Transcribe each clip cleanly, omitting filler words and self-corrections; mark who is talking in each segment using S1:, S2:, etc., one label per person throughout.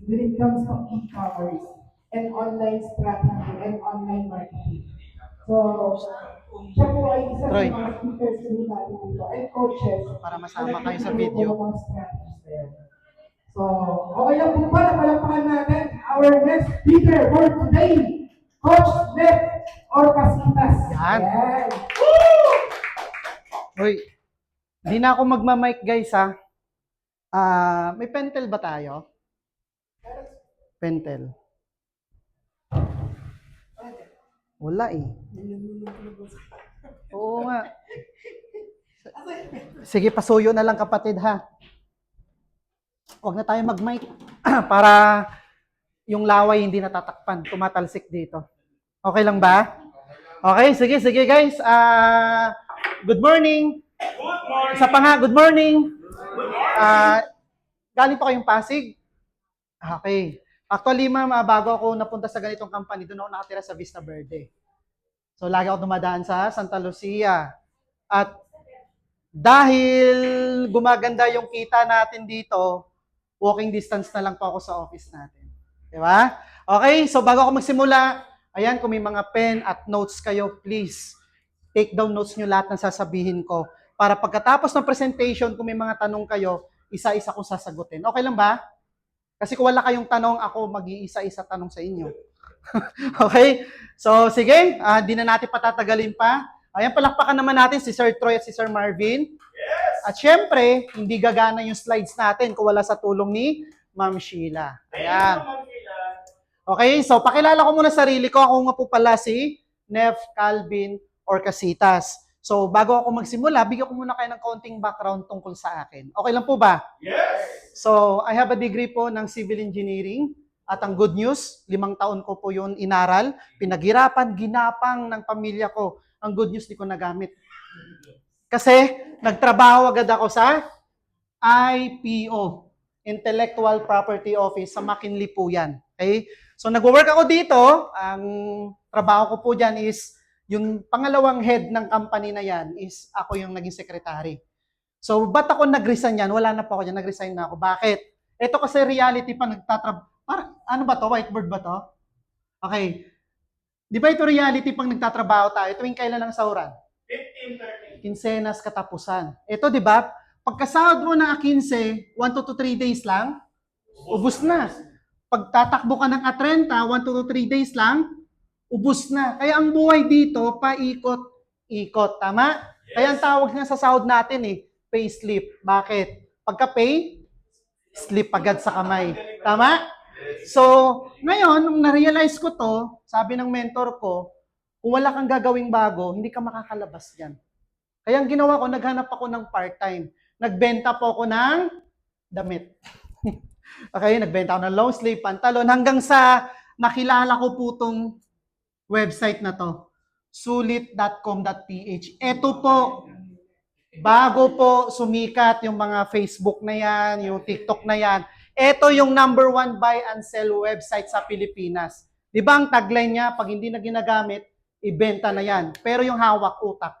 S1: when it comes to e-commerce and online strategy and online marketing. So, siya po ay isa sa
S2: Troy,
S1: mga speakers po natin dito and coaches
S2: para
S1: na
S2: masama kayo sa
S1: nagtuturo po
S2: video.
S1: ng mga strategies na yan. So, okay lang po ba na palapakan natin our next speaker for today, Coach Nep Orcasitas.
S2: Yan.
S1: Yan.
S2: Uy, hindi na ako magma-mic guys ha. May pentel ba tayo? Pentel. Wala eh. Oo nga. Sige, pasuyo na lang kapatid ha. Huwag na tayo mag-mic para yung laway hindi natatakpan. Tumatalsik dito. Okay lang ba? Okay, sige guys. Good morning.
S3: Good morning.
S2: Isa pa nga, good morning. Galing pa kayong Pasig? Okay. Actually, ma'am, bago ako napunta sa ganitong company, doon ako nakatira sa Vista Verde. So, lagi ako dumadaan sa Santa Lucia. At dahil gumaganda yung kita natin dito, walking distance na lang po ako sa office natin. Di ba? Okay, so bago ako magsimula, ayan, kung may mga pen at notes kayo, please, take down notes nyo lahat ng sasabihin ko. Para pagkatapos ng presentation, kung may mga tanong kayo, isa-isa kong sasagutin. Okay lang ba? Kasi kung wala kayong tanong, ako mag-iisa-isa tanong sa inyo. Okay? So, sige, di na natin patatagalin pa. Ayan, palakpakan naman natin si Sir Troy at si Sir Marvin.
S3: Yes.
S2: At syempre, hindi gagana yung slides natin kung wala sa tulong ni Ma'am Sheila. Ayan. Okay, so pakilala ko muna sarili ko. Ako nga po pala si Nef Calvin Orcasitas. So, bago ako magsimula, bigyan ko muna kayo ng kaunting background tungkol sa akin. Okay lang po ba?
S3: Yes.
S2: So, I have a degree po ng Civil Engineering. At ang good news, 5 taon ko po yun inaral. Pinaghirapan, ginapang ng pamilya ko. Ang good news, di ko nagamit. Kasi, nagtrabaho agad ako sa IPO, Intellectual Property Office, sa McKinley po yan. Okay? So, nag-work ako dito. Ang trabaho ko po dyan is, yung pangalawang head ng company na yan is ako yung naging secretary. So, ba't ako nag-resign yan? Wala na po ako dyan, nag-resign na ako. Bakit? Ito kasi reality pa nagtatrabaho. Ano ba to? Whiteboard ba to? Okay. Di ba ito reality pang nagtatrabaho tayo? Tuwing kailan ang sahuran?
S3: 15:30.
S2: Kinsenas katapusan. Ito, di ba? Pagkasahod mo ng 15, 1 to 3 days lang, ubus na. Pagtatakbo ka ng A30, 1 to 3 days lang, ubus na. Kaya ang buhay dito, paikot-ikot. Tama?
S3: Yes.
S2: Kaya ang tawag nga sa sahod natin pay slip. Bakit? Pagka-pay, slip agad sa kamay. Tama? So, ngayon, nung na-realize ko to, sabi ng mentor ko, kung wala kang gagawing bago, hindi ka makakalabas yan. Kaya ang ginawa ko, naghanap ako ng part-time. Nagbenta po ako ng damit. Okay, nagbenta ako ng long sleeve, pantalon, hanggang sa nakilala ko po itong website na to, sulit.com.ph. Ito po, bago po sumikat yung mga Facebook na yan, yung TikTok na yan, ito yung #1 buy and sell website sa Pilipinas. Di ba ang tagline niya, pag hindi na ginagamit, ibenta na yan. Pero yung hawak, utak.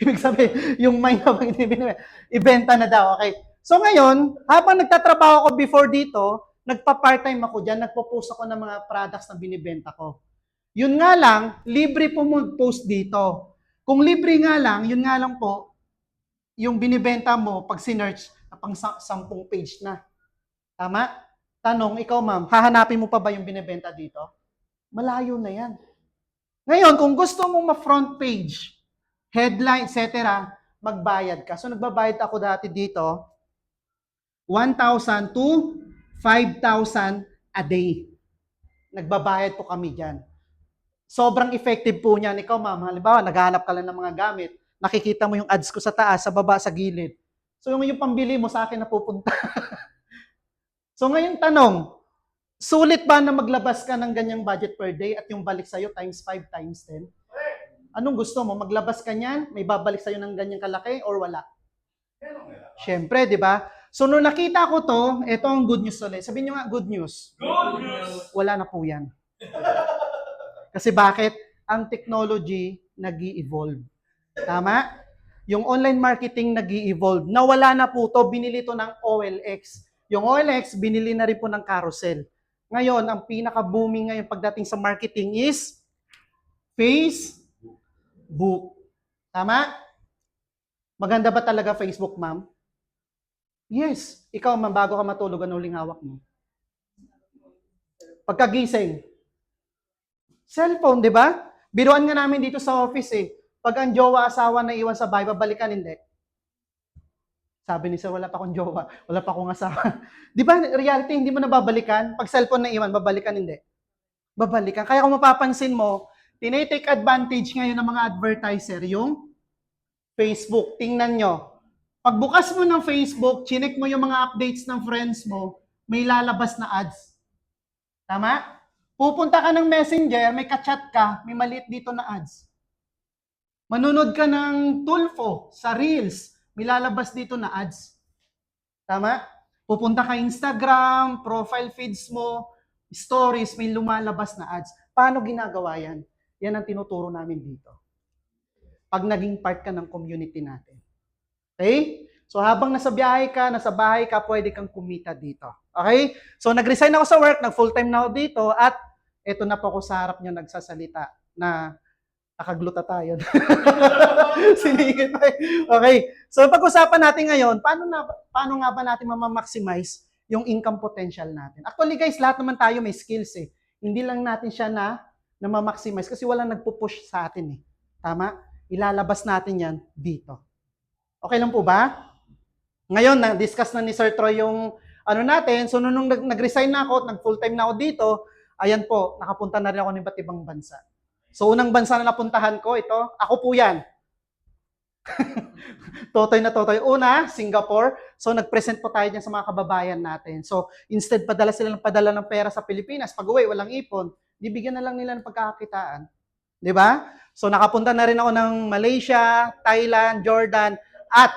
S2: Ibig sabihin, yung mind na pag hindi binibenta, ibenta na daw. Okay. So ngayon, habang nagtatrabaho ko before dito, nagpa-part-time ako dyan, nagpo-post ako ng mga products na binibenta ko. Yun nga lang, libre po mag-post dito. Kung libre nga lang, yun nga lang po, yung binibenta mo, pag sinearch, pang 10 page na. Tama? Tanong, ikaw ma'am, hahanapin mo pa ba yung binibenta dito? Malayo na yan. Ngayon, kung gusto mo ma-front page, headline, etc., magbayad ka. So, nagbabayad ako dati dito, 1,000 to 5,000 a day. Nagbabayad po kami dyan. Sobrang effective po niyan. Ikaw, ma'am, halimbawa, naghahanap ka lang ng mga gamit, nakikita mo yung ads ko sa taas, sa baba, sa gilid. So, yung pambili mo sa akin napupunta. So, ngayon tanong, sulit ba na maglabas ka ng ganyang budget per day at yung balik sa'yo times 5, times 10? Anong gusto mo? Maglabas ka niyan? May babalik sa'yo ng ganyang kalaki or wala? Siyempre, di ba? So, nung nakita ko to, ito ang good news ulit. Sabihin nyo nga, good news.
S3: Good news.
S2: Wala na po yan. Kasi bakit? Ang technology nag-i-evolve. Tama? Yung online marketing nag-i-evolve. Nawala na po to, binili to ng OLX. Yung OLX, binili na rin po ng Carousel. Ngayon, ang pinaka-booming ngayon pagdating sa marketing is Facebook. Tama? Maganda ba talaga Facebook, ma'am? Yes. Ikaw, ma'am, bago ka matulog, ano huling hawak mo? Pagkagising. Cellphone, di ba? Biruan nga namin dito sa office eh. Pag ang jowa, asawa na iwan sa bahay, babalikan, hindi. Sabi ni sir, wala pa akong jowa, wala pa akong asawa. Di ba, reality, hindi mo na babalikan? Pag cellphone na iwan, babalikan, hindi. Babalikan. Kaya kung mapapansin mo, tinitake advantage ngayon ng mga advertiser yung Facebook. Tingnan nyo. Pagbukas mo ng Facebook, chinek mo yung mga updates ng friends mo, may lalabas na ads. Tama? Pupunta ka ng Messenger, may ka-chat ka, may maliit dito na ads. Manunod ka ng Tulfo sa Reels, may lalabas dito na ads. Tama? Pupunta ka Instagram, profile feeds mo, stories, may lumalabas na ads. Paano ginagawa yan? Yan ang tinuturo namin dito. Pag naging part ka ng community natin. Okay? So habang nasa biyahe ka, nasa bahay ka, pwede kang kumita dito. Okay? So nag-resign ako sa work, nag-full-time na ako dito, at eto na po ako sa harap nyo nagsasalita na nakagluta tayo. Sinigit tayo. Okay. So pag-usapan natin ngayon, paano nga ba natin ma-maximize yung income potential natin? Actually guys, lahat naman tayo may skills eh. Hindi lang natin siya na ma-maximize kasi walang nagpo-push sa atin eh. Tama? Ilalabas natin yan dito. Okay lang po ba? Ngayon, na-discuss na ni Sir Troy yung ano natin. So nung nag-resign na ako, nag-full-time na ako dito, ayan po, nakapunta na rin ako ng iba't ibang bansa. So, unang bansa na napuntahan ko, ito, ako po yan. Totoy na totoy. Una, Singapore. So, nag-present po tayo dyan sa mga kababayan natin. So, instead padala sila ng padala ng pera sa Pilipinas, pag uwi, walang ipon, bibigyan na lang nila ng pagkakakitaan. Di ba? So, nakapunta na rin ako ng Malaysia, Thailand, Jordan, at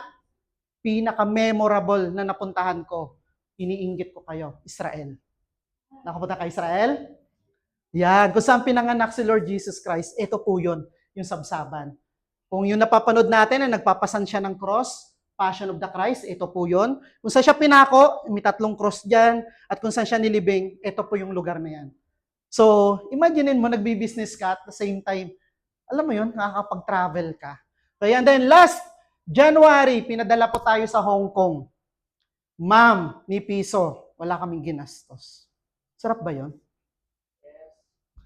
S2: pinaka-memorable na napuntahan ko, iniinggit ko kayo, Israel. Nakapunta ka Israel? Yan. Kung saan pinanganak si Lord Jesus Christ, ito po yun, yung sabsaban. Kung yung napapanood natin na nagpapasan siya ng cross, Passion of the Christ, ito po yun. Kung saan siya pinako, may 3 cross dyan, at kung saan siya nilibing, ito po yung lugar na yan. So, imaginein mo, nagbi-business ka at the same time, alam mo yun, nakakapag-travel ka. So, and then last January, pinadala po tayo sa Hong Kong. Ma'am, ni piso, wala kaming ginastos. Sarap ba yun?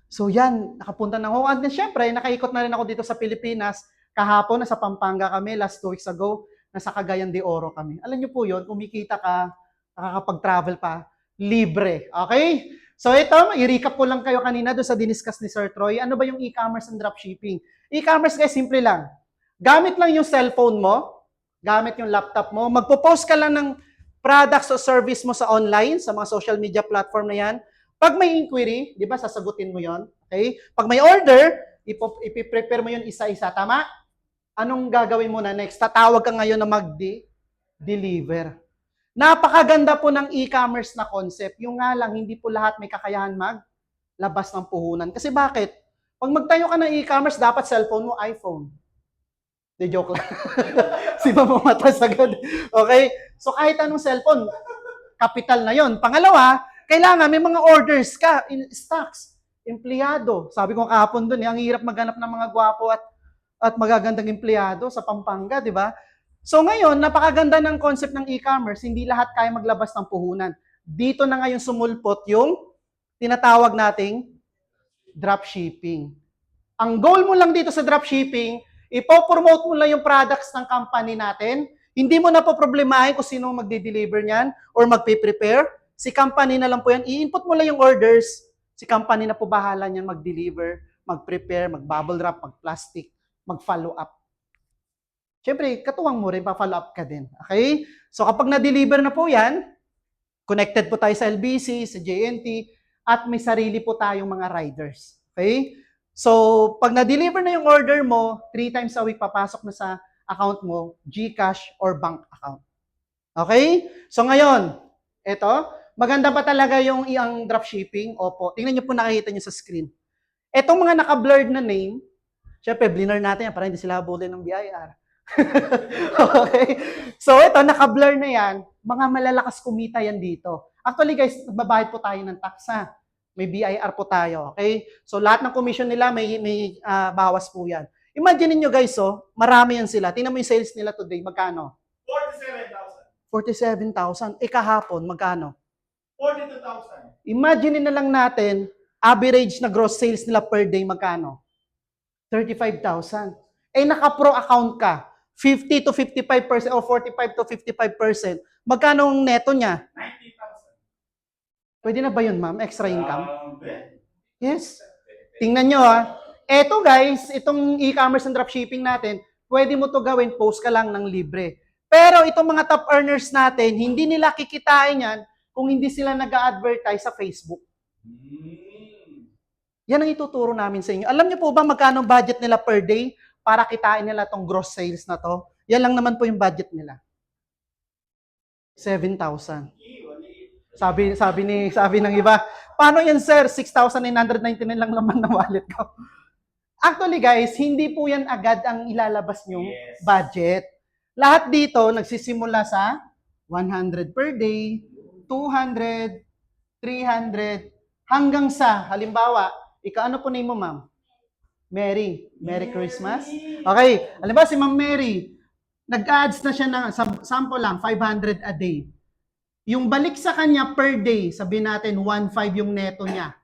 S2: So yan, nakapunta na ako. And then syempre, nakaikot na rin ako dito sa Pilipinas. Kahapon, nasa Pampanga kami, last 2 weeks ago, nasa Cagayan de Oro kami. Alam niyo po yun, kumikita ka, nakakapag-travel pa, libre. Okay? So ito, i-recap ko lang kayo kanina doon sa diniscuss ni Sir Troy. Ano ba yung e-commerce and dropshipping? E-commerce guys, simple lang. Gamit lang yung cellphone mo, gamit yung laptop mo, magpo-post ka lang ng products o service mo sa online, sa mga social media platform na yan. Pag may inquiry, di ba, sasagutin mo yon. Okay? Pag may order, ipiprepare mo yun isa-isa. Tama? Anong gagawin mo na next? Tatawag ka ngayon na mag-deliver. Napakaganda po ng e-commerce na concept. Yung nga lang, hindi po lahat may kakayahan maglabas ng puhunan. Kasi bakit? Pag magtayo ka ng e-commerce, dapat cellphone mo, iPhone. De joke lang. Si mamamatay agad. Okay? So kahit anong cellphone, capital na yon. Pangalawa, kailangan may mga orders ka in stocks, empleyado. Sabi ko kahapon doon, ang hirap maghanap ng mga gwapo at magagandang empleyado sa Pampanga, di ba? So ngayon, napakaganda ng concept ng e-commerce, hindi lahat kaya maglabas ng puhunan. Dito na ngayon sumulpot yung tinatawag nating dropshipping. Ang goal mo lang dito sa dropshipping, ipopromote mo lang yung products ng company natin, hindi mo na po problemahin kung sino magde-deliver niyan or magpe-prepare. Si company na lang po yan. I-input mo lang yung orders. Si company na po bahala niyan mag-deliver, mag-prepare, mag-bubble wrap, mag-plastic, mag-follow up. Siyempre, katuwang mo rin, pa-follow up ka din. Okay? So kapag na-deliver na po yan, connected po tayo sa LBC, sa JNT, at may sarili po tayong mga riders. Okay? So pag na-deliver na yung order mo, 3 times a week papasok na sa account mo, GCash or bank account. Okay? So ngayon, eto, maganda ba talaga yung iyang dropshipping? Opo. Tingnan niyo po, nakikita niyo sa screen. Etong mga naka-blurred na name, syempre, blur natin yan para hindi sila habulin ng BIR. Okay? So ito, naka-blur na yan. Mga malalakas kumita yan dito. Actually guys, nagbabayad po tayo ng tax ha. May BIR po tayo. Okay? So lahat ng commission nila may bawas po yan. Imagine niyo guys, oh, marami yan sila. Tingnan mo yung sales nila today, magkano?
S3: 47,000.
S2: 47,000. Kahapon, magkano?
S3: 42,000.
S2: Imagine na lang natin, average na gross sales nila per day, magkano? 35,000. Naka-pro account ka, 50 to 55% o 45 to 55%, magkano ang neto niya?
S3: 90,000.
S2: Pwede na ba yun, ma'am? Extra income?
S3: Ben.
S2: Yes. Tingnan nyo ha. Eto guys, itong e-commerce and dropshipping natin, pwede mo to gawin, post ka lang ng libre. Pero itong mga top earners natin, hindi nila kikitain yan kung hindi sila nag-advertise sa Facebook. Yan ang ituturo namin sa inyo. Alam niyo po ba magkano budget nila per day para kitain nila tong gross sales na to? Yan lang naman po yung budget nila. 7,000. Sabi ng iba, paano yan sir? 6,999 lang naman ng wallet ko. Actually guys, hindi po yan agad ang ilalabas nyong
S3: Yes.
S2: budget. Lahat dito nagsisimula sa 100 per day, 200, 300, hanggang sa, halimbawa, ano po name mo ma'am? Mary. Merry Christmas. Okay, halimbawa si Ma'am Mary, nag-ads na siya ng, sample lang, 500 a day. Yung balik sa kanya per day, sabihin natin 1.5 yung neto niya.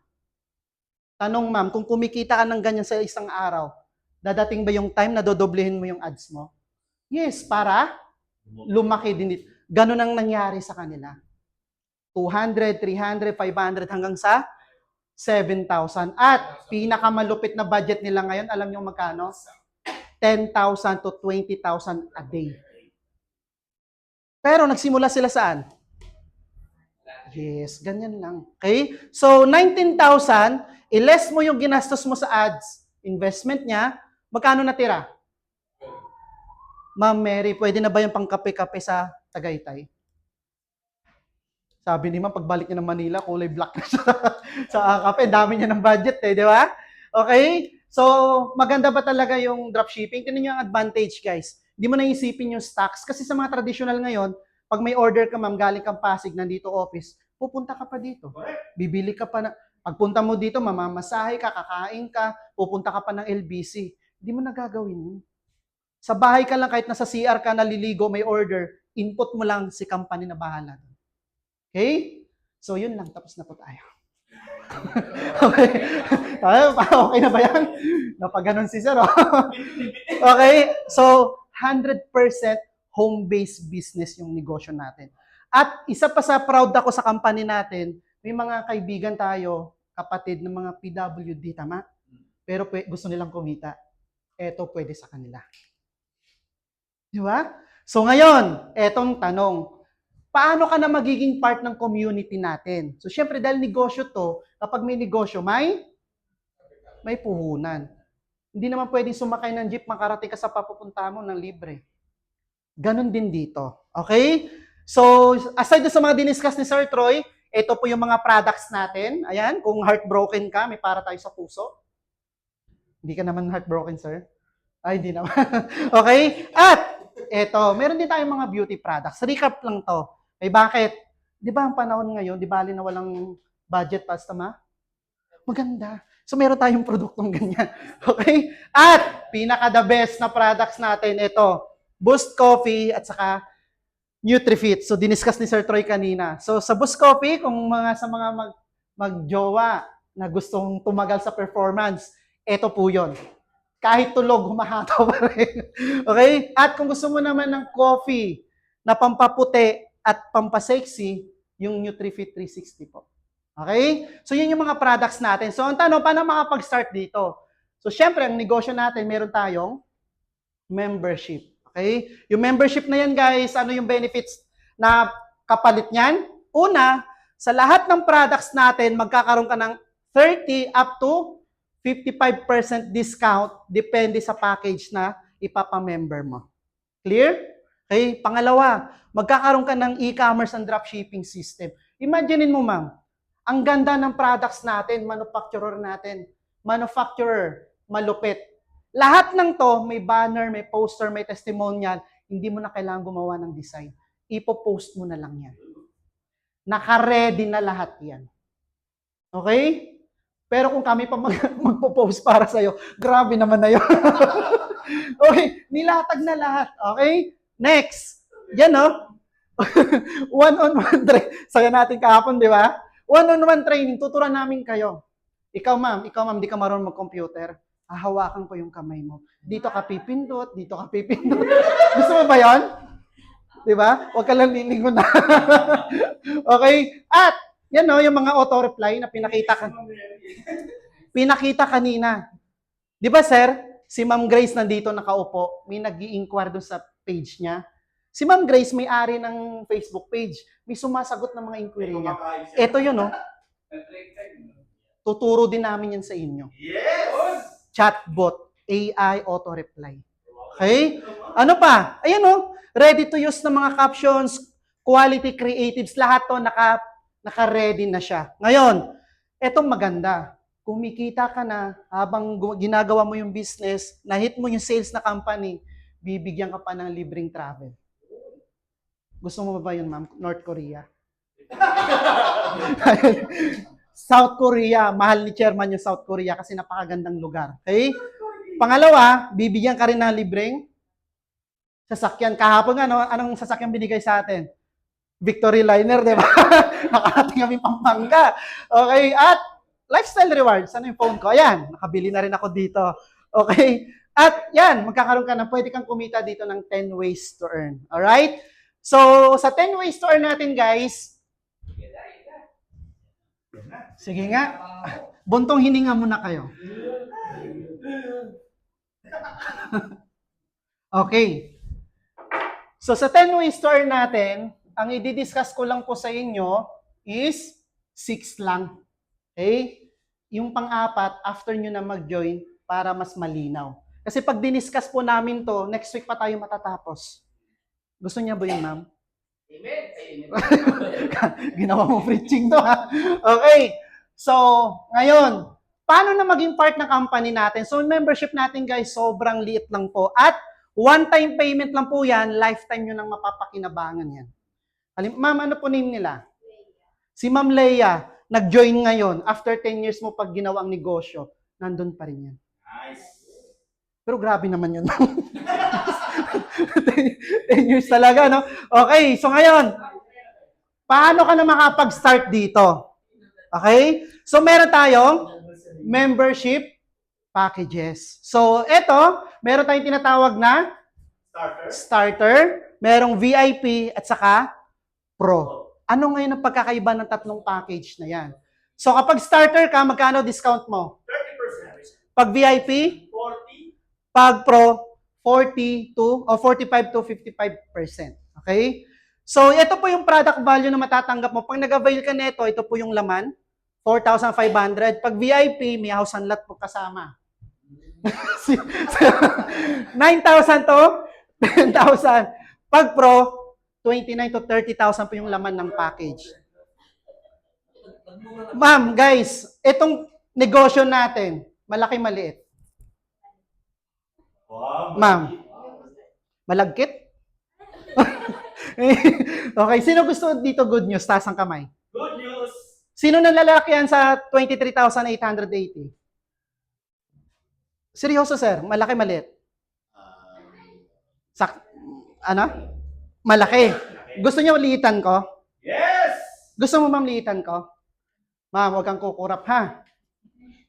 S2: Tanong ma'am, kung kumikita ka ng ganyan sa isang araw, dadating ba yung time na dodoblehin mo yung ads mo? Yes, para lumaki din dito. Ganun ang nangyari sa kanila. 200, 300, 500 hanggang sa 7,000. At pinakamalupit na budget nila ngayon, alam niyo magkano? 10,000 to 20,000 a day. Pero nagsimula sila saan? Yes, ganyan lang. Okay? So, 19,000, i-less mo yung ginastos mo sa ads, investment niya, magkano natira? Ma'am Mary, pwede na ba yung pangkape-kape sa Tagaytay? Sabi ni ma'am, pagbalik niya ng Manila, kulay black na siya sa kape. Dami niya ng budget di ba? Okay? So, maganda ba talaga yung dropshipping? Tingnan niyo ang advantage, guys. Hindi mo naisipin yung stocks. Kasi sa mga traditional ngayon, pag may order ka, ma'am, galing kang Pasig, nandito office, pupunta ka pa dito.
S3: Correct.
S2: Bibili ka pa na, pagpunta mo dito, mamamasahe ka, kakain ka, pupunta ka pa ng LBC. Hindi mo nagagawin yun. Sa bahay ka lang, kahit nasa CR ka, naliligo, may order, input mo lang si company na bahala. Okay? So, yun lang. Tapos na po tayo. Okay. Okay na ba yan? Napaganon si Sir. Okay? So, 100% home-based business yung negosyo natin. At isa pa sa proud ako sa company natin, may mga kaibigan tayo, kapatid ng mga PWD, tama? Pero gusto nilang kumita. Eto pwede sa kanila. Di ba? So ngayon, etong tanong, paano ka na magiging part ng community natin? So syempre dahil negosyo to, kapag may negosyo, may puhunan. Hindi naman pwedeng sumakay ng jeep, makarating ka sa papupunta mo ng libre. Ganon din dito. Okay? So, aside sa mga diniscuss ni Sir Troy, ito po yung mga products natin. Ayan, kung heartbroken ka, may para tayo sa puso. Hindi ka naman heartbroken, sir? Ay, hindi naman. Okay? At, eto, meron din tayong mga beauty products. Recap lang to. Eh, bakit? Di ba ang panahon ngayon, di bali na walang budget basta maganda. So, meron tayong produktong ganyan. Okay? At, pinaka-the best na products natin, ito, Boost Coffee at saka NutriFit. So, diniscuss ni Sir Troy kanina. So, sa Boost Coffee, kung sa mga magjowa na gustong tumagal sa performance, ito po yun. Kahit tulog, humahataw pa rin. Okay? At kung gusto mo naman ng coffee na pampaputi at pampasexy, yung NutriFit 360 po. Okay? So, yun yung mga products natin. So, ang tanong, paano makapag-start dito? So, syempre, ang negosyo natin, meron tayong membership. Okay? Yung membership na yan, guys, ano yung benefits na kapalit niyan? Una, sa lahat ng products natin, magkakaroon ka ng 30 up to 55% discount depende sa package na ipapamember mo. Clear? Okay? Pangalawa, magkakaroon ka ng e-commerce and dropshipping system. Imaginein mo, ma'am, ang ganda ng products natin, manufacturer natin. Manufacturer, malupit. Lahat ng to, may banner, may poster, may testimonial, hindi mo na kailangan gumawa ng design. Ipo-post mo na lang yan. Naka-ready na lahat yan. Okay? Pero kung kami pa magpo-post para sa'yo, grabe naman na yun. Okay, nilatag na lahat. Okay? Next. Yan, no? One-on-one training. Saya natin kahapon, di ba? One-on-one training, tuturuan namin kayo. Ikaw, ma'am, di ka marunong mag-computer. Hahawakan ko yung kamay mo. Dito ka pipindot, dito ka pipindot. Gusto mo ba yan? Di ba? Huwag ka lang lilingon na. Okay? At, yan no, yung mga auto-reply na pinakita kanina. Di ba, sir? Si Ma'am Grace nandito nakaupo. May nag-i-inquire doon sa page niya. Si Ma'am Grace may-ari ng Facebook page. May sumasagot ng mga inquiry niya. Ito yun, no? Tuturo din namin yan sa inyo.
S3: Yes!
S2: Chatbot, AI, auto-reply. Okay? Ano pa? Ayan, no? Ready to use na mga captions, quality creatives, lahat to naka-ready na siya. Ngayon, etong maganda. Kumikita ka na habang ginagawa mo yung business, na-hit mo yung sales na company, bibigyan ka pa ng libreng travel. Gusto mo ba yun, ma'am? North Korea? South Korea. Mahal ni chairman yung South Korea kasi napakagandang lugar. Okay? Pangalawa, bibigyan ka rin ng libreng sasakyan. Kahapon nga, no? Anong sasakyan binigay sa atin? Victory Liner, di ba? Nakarating kami Pampanga. Okay, at lifestyle rewards. Ano yung phone ko? Ayan, nakabili na rin ako dito. Okay? At yan, magkakaroon ka na, pwede kang kumita dito ng 10 ways to earn. Alright? So, sa 10 ways to earn natin, guys, sige nga, buntong hininga muna kayo. Okay. So, sa 10 ways to earn natin, ang i-discuss ko lang po sa inyo is 6 lang. Okay? Yung pang-apat, after nyo na mag-join para mas malinaw. Kasi pag diniscuss po namin to, next week pa tayo matatapos. Gusto niya ba yun, ma'am?
S3: Amen.
S2: Ginawa mo preaching to, ha? Okay. So, ngayon, paano na maging part ng company natin? So, membership natin, guys, sobrang liit lang po. At one-time payment lang po yan, lifetime nyo nang mapapakinabangan yan. Ma'am, ano po name nila? Si Ma'am Leia, nag-join ngayon. After 10 years mo pag ginawang negosyo, nandun pa rin yan.
S3: Nice.
S2: Pero grabe naman yun. 10 years talaga, no? Okay, so ngayon, paano ka na makapag-start dito? Okay? So meron tayong membership packages. So eto, meron tayong tinatawag na starter, merong VIP at saka pro. Ano ngayon ang pagkakaiba ng tatlong package na yan? So kapag starter ka, magkano discount mo?
S3: 30%.
S2: Pag VIP,
S3: 40.
S2: pag pro, 40 to o 45 to 55%. Okay? So ito po yung product value na matatanggap mo. Pag nag-avail ka nito, ito po yung laman, 4,500. Pag VIP, may house and lot po kasama. 9,000 to 10,000. Pag pro, 29 to 30,000 po yung laman ng package. Ma'am, guys, itong negosyo natin, malaki maliit.
S3: Wow.
S2: Ma'am, malagkit? Okay, sino gusto dito good news? Taas ang kamay.
S3: Good news.
S2: Sino nang lalaki yan sa 23,880? Seryoso, sir? Malaki, maliit? Ano? Malaki. Gusto niyo liitan ko?
S3: Yes.
S2: Gusto mo, ma'am, liitan ko? Ma'am, huwag kang kukurap, ha?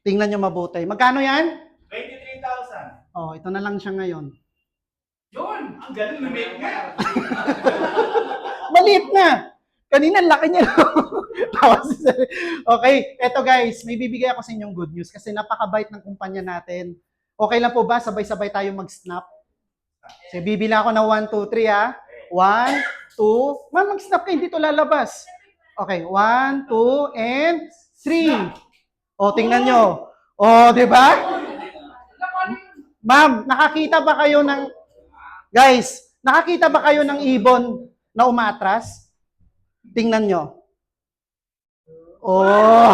S2: Tingnan niyo mabuti. Magkano yan?
S3: 23,000.
S2: Oh, ito na lang siya ngayon.
S3: Yun. Ang galing na make nga.
S2: Maliit na. Kanina, laki niya. Tawa si sir. Okay, eto guys, may bibigay ako sa inyong good news kasi napakabait ng kumpanya natin. Okay lang po ba? Sabay-sabay tayo mag-snap. So, bibila ako ng 1, 2, 3, ha? 1, 2. Ma'am, mag-snap kayo. Hindi ito lalabas. Okay, 1, 2, and 3. O, tingnan nyo. O, di ba? Ma'am, nakakita ba kayo ng... Guys, nakakita ba kayo ng ibon na umatras? Tingnan nyo. Oh.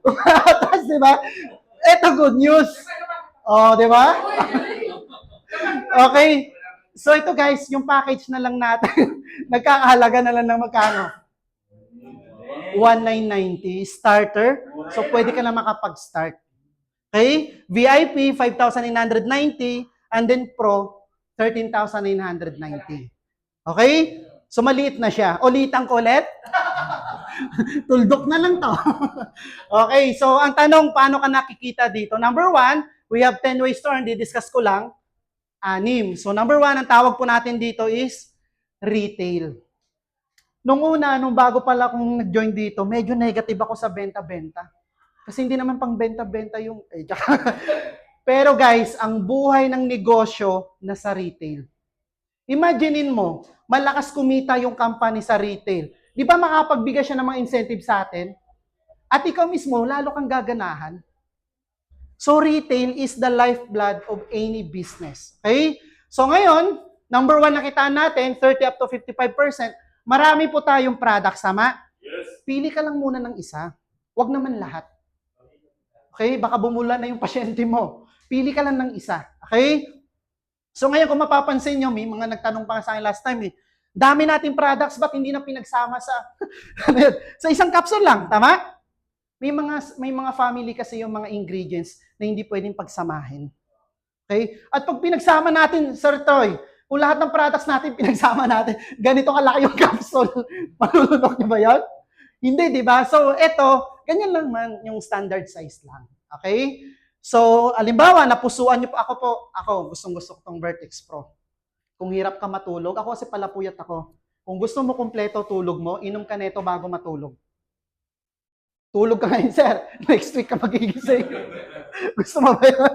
S2: Umatras, di ba? Ito good news. Oh, di ba? Okay. So ito guys, yung package na lang natin. Nagkakahalaga na lang ng magkano? 1,990 starter. So pwede ka na makapag-start. Okay? VIP 5,990 and then Pro 13,990. Okay? So maliit na siya. Ulitan ko ulit. Tuldok na lang to. Okay, so ang tanong, paano ka nakikita dito? Number 1, we have 10 ways to earn. Di-discuss ko lang. 6. So number 1, ang tawag po natin dito is retail. Nung bago pala akong nag-join dito, medyo negative ako sa benta-benta. Kasi hindi naman pang benta-benta yung... Pero guys, ang buhay ng negosyo nasa retail. Imaginein mo, malakas kumita yung company sa retail. Di ba makapagbigay siya ng mga incentive sa atin? At ikaw mismo, lalo kang gaganahan. So retail is the lifeblood of any business. Okay? So ngayon, number 1 nakitaan natin, 30 up to 55%. Marami po tayong products, tama?
S3: Yes.
S2: Pili ka lang muna ng isa. Huwag naman lahat. Okay? Baka bumula na yung pasyente mo. Pili ka lang ng isa. Okay? So ngayon, kung mapapansin nyo, may mga nagtanong pa sa akin last time dami nating products, ba't hindi na pinagsama sa sa isang capsule lang, tama? May mga family kasi yung mga ingredients na hindi pwedeng pagsamahin. Okay? At pag pinagsama natin, Sir Toy, kung lahat ng products natin pinagsama natin, ganito kalaki yung capsule. Malulunok niyo ba yan? Hindi, di ba? So, eto, ganyan lang man yung standard size lang. Okay? So, alimbawa, napusuan niyo po ako, gustong-gusto ko tong Vertex Pro. Kung hirap ka matulog, ako kasi palapuyat ako. Kung gusto mo kumpleto tulog mo, inom ka neto bago matulog. Tulog ka ngayon, sir. Next week ka magigising. Gusto mo ba yun?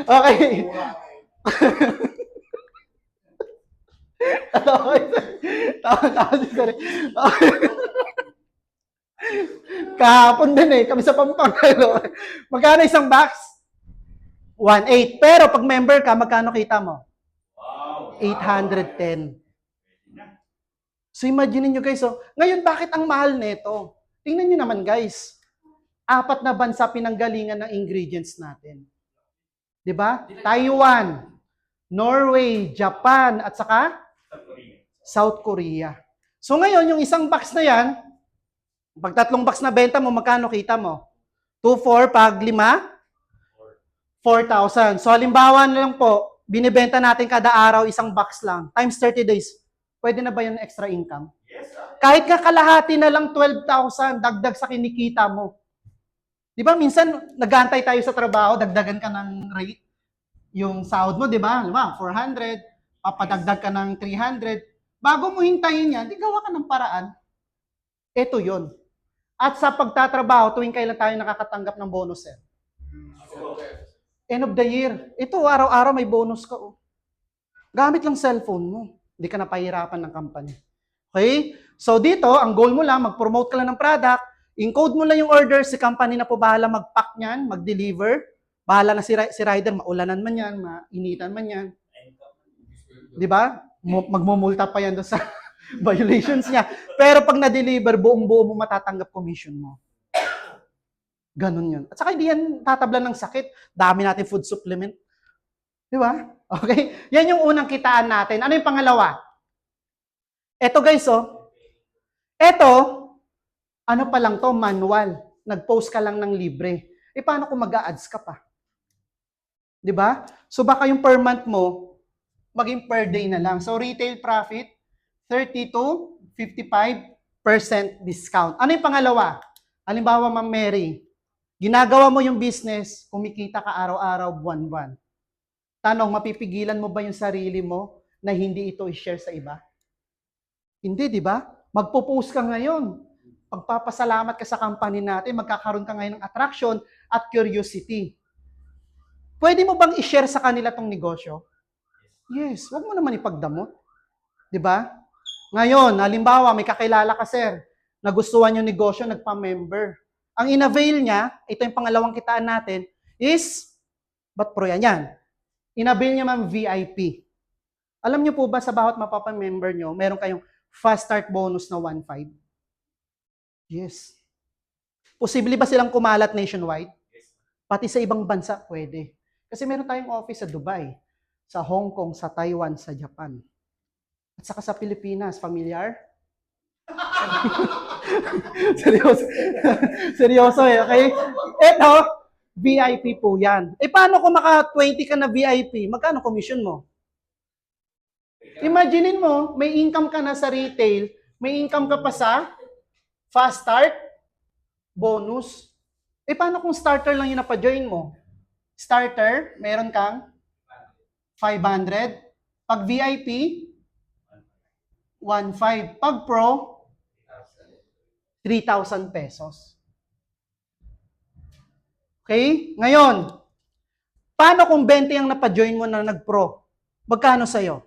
S2: Okay. Tawa si sir. Kahapon din kami sa Pampanga. Magkano isang box? 1.8. Pero pag member ka, magkano kita mo?
S3: Wow.
S2: 810. So imagine niyo guys, ngayon bakit ang mahal nito? Tingnan niyo naman guys. 4 na bansa pinanggalingan ng ingredients natin. 'Di ba? Taiwan, Norway, Japan, at saka South Korea. So ngayon, yung isang box na yan, pag 3 box na benta mo, magkano kita mo? 2,400 pag 5? 4,000. So halimbawa na lang po, binibenta natin kada araw isang box lang, times 30 days. Pwede na ba yun extra income?
S3: Yes, sir.
S2: Kahit kakalahati na lang 12,000, dagdag sa kinikita mo. Di ba minsan, nag-aantay tayo sa trabaho, dagdagan ka ng rate, yung sahod mo, di ba? 400, papadagdag ka ng 300. Bago mo hintayin yan, di gawa ka ng paraan. Ito yon. At sa pagtatrabaho, tuwing kailan tayo nakakatanggap ng bonus, sir? End of the year. Ito, araw-araw may bonus ka. Gamit lang cellphone mo. Hindi ka na pahirapan ng company. Okay? So dito, ang goal mo lang, mag-promote ka lang ng product, encode mo lang yung order, si company na po bahala mag-pack niyan, mag-deliver. Bahala na si rider, maulanan man yan, mainitan man yan. Di ba? Magmumulta pa yan doon sa violations niya. Pero pag na-deliver, buong-buo mo matatanggap commission mo. Ganun yun. At saka hindi yan tatablan ng sakit. Dami natin food supplement. Di ba? Okay? Yan yung unang kitaan natin. Ano yung pangalawa? Eto guys, Eto, ano pa lang to, manual. Nag-post ka lang ng libre. Paano kung mag-a-ads ka pa? Di ba? So baka yung per month mo, maging per day na lang. So retail profit, 30 to 55% discount. Ano yung pangalawa? Halimbawa, Ma'am Mary, ginagawa mo yung business, kumikita ka araw-araw, buwan-buwan. Tanong, mapipigilan mo ba yung sarili mo na hindi ito i-share sa iba? Hindi, di ba? Magpo-post ka ngayon. Pagpapasalamat ka sa company natin, magkakaroon ka ngayon ng attraction at curiosity. Pwede mo bang i-share sa kanila tong negosyo? Yes, wag mo naman ipagdamot. Di ba? Ngayon, halimbawa, may kakilala ka, sir, nagustuhan yung negosyo, nagpa-member. Ang in-avail niya, ito yung pangalawang kitaan natin, is, ba't pro yan? In-avail niya, ma'am, VIP. Alam niyo po ba sa bawat mapapamember niyo, meron kayong fast start bonus na 1.5? Yes. Posible ba silang kumalat nationwide? Pati sa ibang bansa, pwede. Kasi meron tayong office sa Dubai, sa Hong Kong, sa Taiwan, sa Japan. At saka sa Pilipinas, familiar? Seryoso. Seryoso eh, okay? Eto, VIP po yan. Eh paano kung maka 20 ka na VIP? Magkano commission mo? Imaginein mo, may income ka na sa retail, may income ka pa sa fast start, bonus. Eh paano kung starter lang yung napajoin mo? Starter, meron kang 500. Pag VIP, 1,500. Pag pro, 3,000 pesos. Okay? Ngayon, paano kung 20 ang napajoin mo na nag-pro? Magkano sa'yo?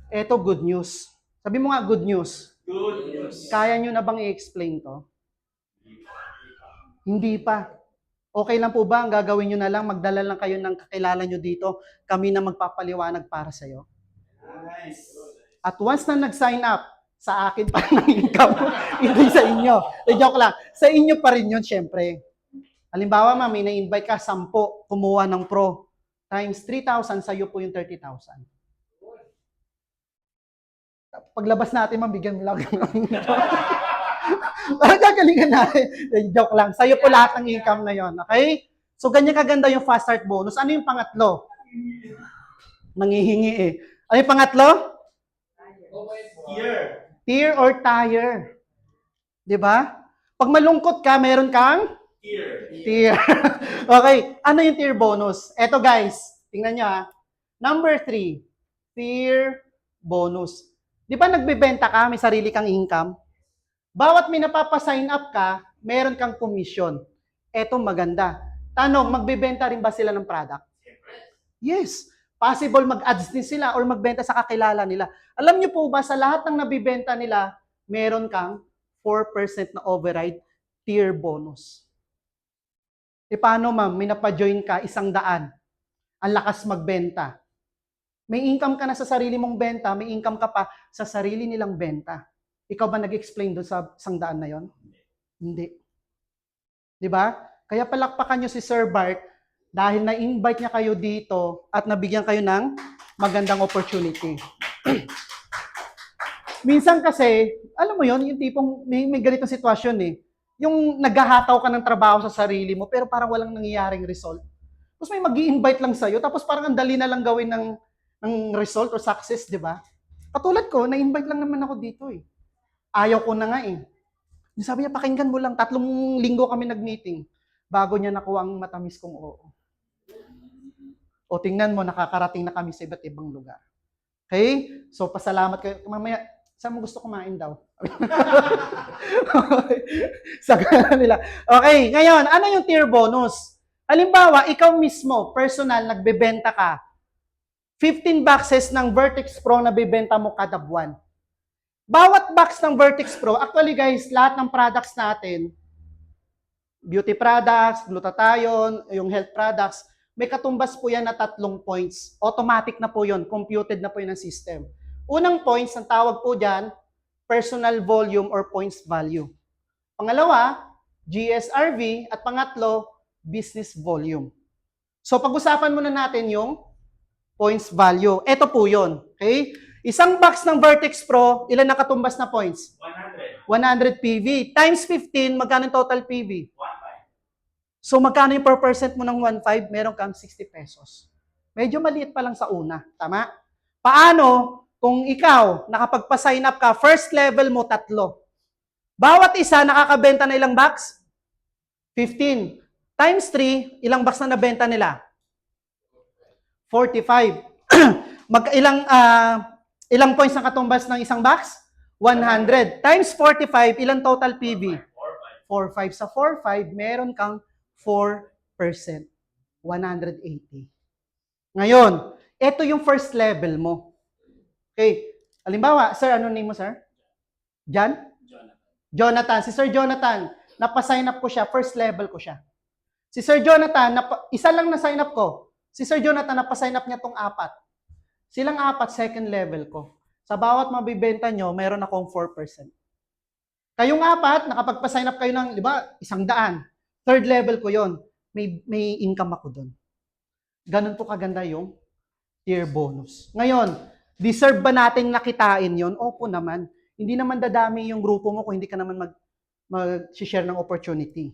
S2: Eto, good news. Sabi mo nga, good news.
S3: Good news.
S2: Kaya nyo na bang i-explain to? Hindi pa. Okay lang po ba? Ang gagawin nyo na lang, magdala lang kayo ng kakilala nyo dito. Kami na magpapaliwanag para sa'yo.
S3: Nice.
S2: At once na nag-sign up, sa akin pa ng income, hindi sa inyo. Joke lang. Sa inyo pa rin yun, syempre. Halimbawa, ma'am, may na-invite ka, 10, kumuha ng pro. Times 3,000, sa'yo po yung 30,000. Paglabas natin, ma'am, bigyan mo lang. Gagalingan natin. Joke lang. Sa'yo po lahat ng income na yon, okay? So, ganyan kaganda yung fast start bonus. Ano yung pangatlo? Nangihingi eh. Ano yung pangatlo?
S3: Here.
S2: Tear or tire. 'Di ba? Pag malungkot ka, meron kang
S3: Here.
S2: tear. Okay. Ano yung tear bonus? Eto guys, tingnan nyo ha. Number 3, tear bonus. Di ba nagbebenta ka, may sarili kang income? Bawat may napapasign up ka, meron kang commission. Eto maganda. Tanong, magbebenta rin ba sila ng product? Yes. Possible mag-ads din sila or magbenta sa kakilala nila. Alam niyo po ba, sa lahat ng nabibenta nila, meron kang 4% na override tier bonus. E paano ma'am, may napajoin ka, 100. Ang lakas magbenta. May income ka na sa sarili mong benta, may income ka pa sa sarili nilang benta. Ikaw ba nag-explain doon sa 100 na yon? Hindi. Di ba? Kaya palakpakan nyo si Sir Bart dahil na-invite niya kayo dito at nabigyan kayo ng magandang opportunity. Minsan kasi, alam mo yon, yung tipong may ganitong sitwasyon eh. Yung naghahataw ka ng trabaho sa sarili mo pero parang walang nangyayaring result. Tapos may mag-i-invite lang sa'yo tapos parang ang dali na lang gawin ng result or success, di ba? Katulad ko, na-invite lang naman ako dito eh. Ayaw ko na nga eh. Sabi niya, pakinggan mo lang, 3 linggo kami nag-meeting bago niya nakuha ang matamis kong oo. O tingnan mo, nakakarating na kami sa iba't ibang lugar. Okay? So, pasalamat kayo. Mamaya, saan mo gusto kumain daw? Sa nila. Okay, ngayon, ano yung tier bonus? Halimbawa, ikaw mismo, personal, nagbebenta ka. 15 boxes ng Vertex Pro na bibenta mo kada buwan. Bawat box ng Vertex Pro, actually guys, lahat ng products natin, beauty products, glutathione, yung health products, may katumbas po yan na 3 points. Automatic na po yun, computed na po yun ng system. Unang points, ang tawag po dyan, personal volume or points value. Pangalawa, GSRV, at pangatlo, business volume. So pag-usapan muna natin yung points value. Ito po yun. Okay? Isang box ng Vertex Pro, ilan nakatumbas na points? 100 PV. Times 15, magkano yung total PV?
S3: 1.5.
S2: So magkano yung per percent mo ng 1.5? Meron kang 60 pesos. Medyo maliit pa lang sa una. Tama? Paano kung ikaw, nakapagpa-sign up ka, first level mo, 3. Bawat isa, nakakabenta na ilang box? 15. Times 3, ilang box na nabenta nila? 45. Ilang points na katumbas ng isang box? 100. Times 45, ilang total PV? 4.5. Sa 4.5, meron kang 4%. 180. Ngayon, ito yung first level mo. Okay. Halimbawa, sir, ano name mo, sir? John? Jonathan. Si Sir Jonathan, napasign up ko siya, first level ko siya. Si Sir Jonathan, isa lang na sign up ko. Si Sir Jonathan, napasign up niya tong 4. Silang 4, second level ko. Sa bawat mabibenta nyo, meron akong 4%. Kayong apat, nakapagpa-sign up kayo ng, di ba, 100. Third level ko yon. May income ako doon. Ganun po kaganda yung tier bonus. Ngayon, deserve ba nating nakitain yon? Opo naman. Hindi naman dadami yung grupo mo kung hindi ka naman mag-share ng opportunity.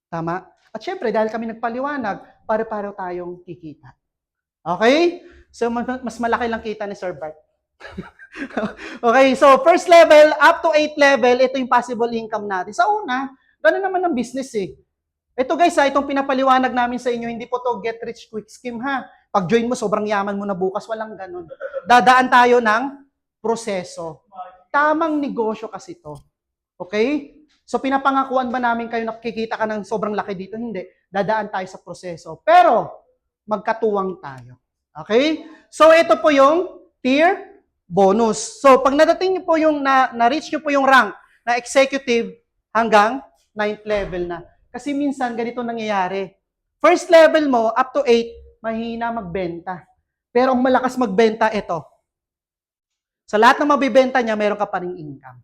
S2: Tama? At syempre, dahil kami nagpaliwanag, pare-pareho tayong kikita. Okay? So, mas malaki lang kita ni Sir Bart. Okay, so first level, up to 8 level, ito yung possible income natin. Sa una, gano'n naman ang business eh. Ito guys, itong pinapaliwanag namin sa inyo, hindi po to get rich quick scheme ha. Pag join mo, sobrang yaman mo na bukas, walang ganun. Dadaan tayo ng proseso. Tamang negosyo kasi to. Okay? So pinapangakuan ba namin kayo nakikita ka ng sobrang laki dito? Hindi. Dadaan tayo sa proseso. Pero, magkatuwang tayo. Okay? So ito po yung tier bonus. So pag nadating niyo po yung, na-reach niyo po yung rank na executive hanggang 9th level na. Kasi minsan ganito nangyayari. First level mo, up to 8, mahina magbenta. Pero ang malakas magbenta, ito. Sa lahat ng mabibenta niya, meron ka pa ring income.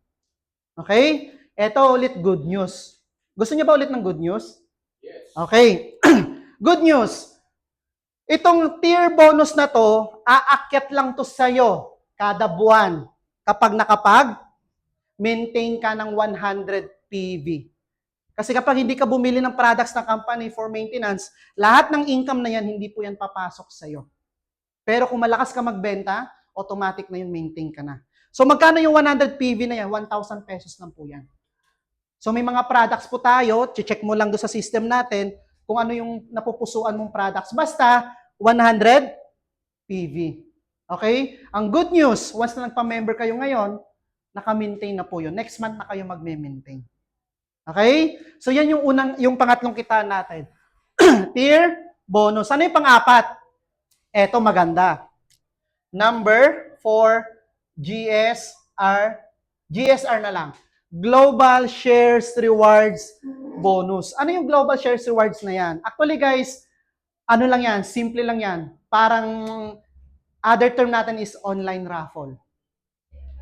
S2: Okay? Ito ulit good news. Gusto niyo ba ulit ng good news?
S3: Yes.
S2: Okay. Good news. Itong tier bonus na to, aakyat lang to sa'yo kada buwan kapag maintain ka ng 100 PV. Kasi kapag hindi ka bumili ng products ng company for maintenance, lahat ng income na yan, hindi po yan papasok sa'yo. Pero kung malakas ka magbenta, automatic na yun, maintain ka na. So magkano yung 100 PV na yan? 1,000 pesos lang po yan. So may mga products po tayo, check mo lang doon sa system natin kung ano yung napupusuan mong products. Basta 100 PV. Okay? Ang good news, once na nagpa-member kayo ngayon, naka-maintain na po yun. Next month na kayo magme-maintain. Okay? So yan yung pangatlong kitaan natin. Tier bonus. Ano yung pang-apat? Eto maganda. Number 4, GSR na lang. Global Shares Rewards Bonus. Ano yung Global Shares Rewards na yan? Actually guys, ano lang yan, simple lang yan. Parang other term natin is online raffle.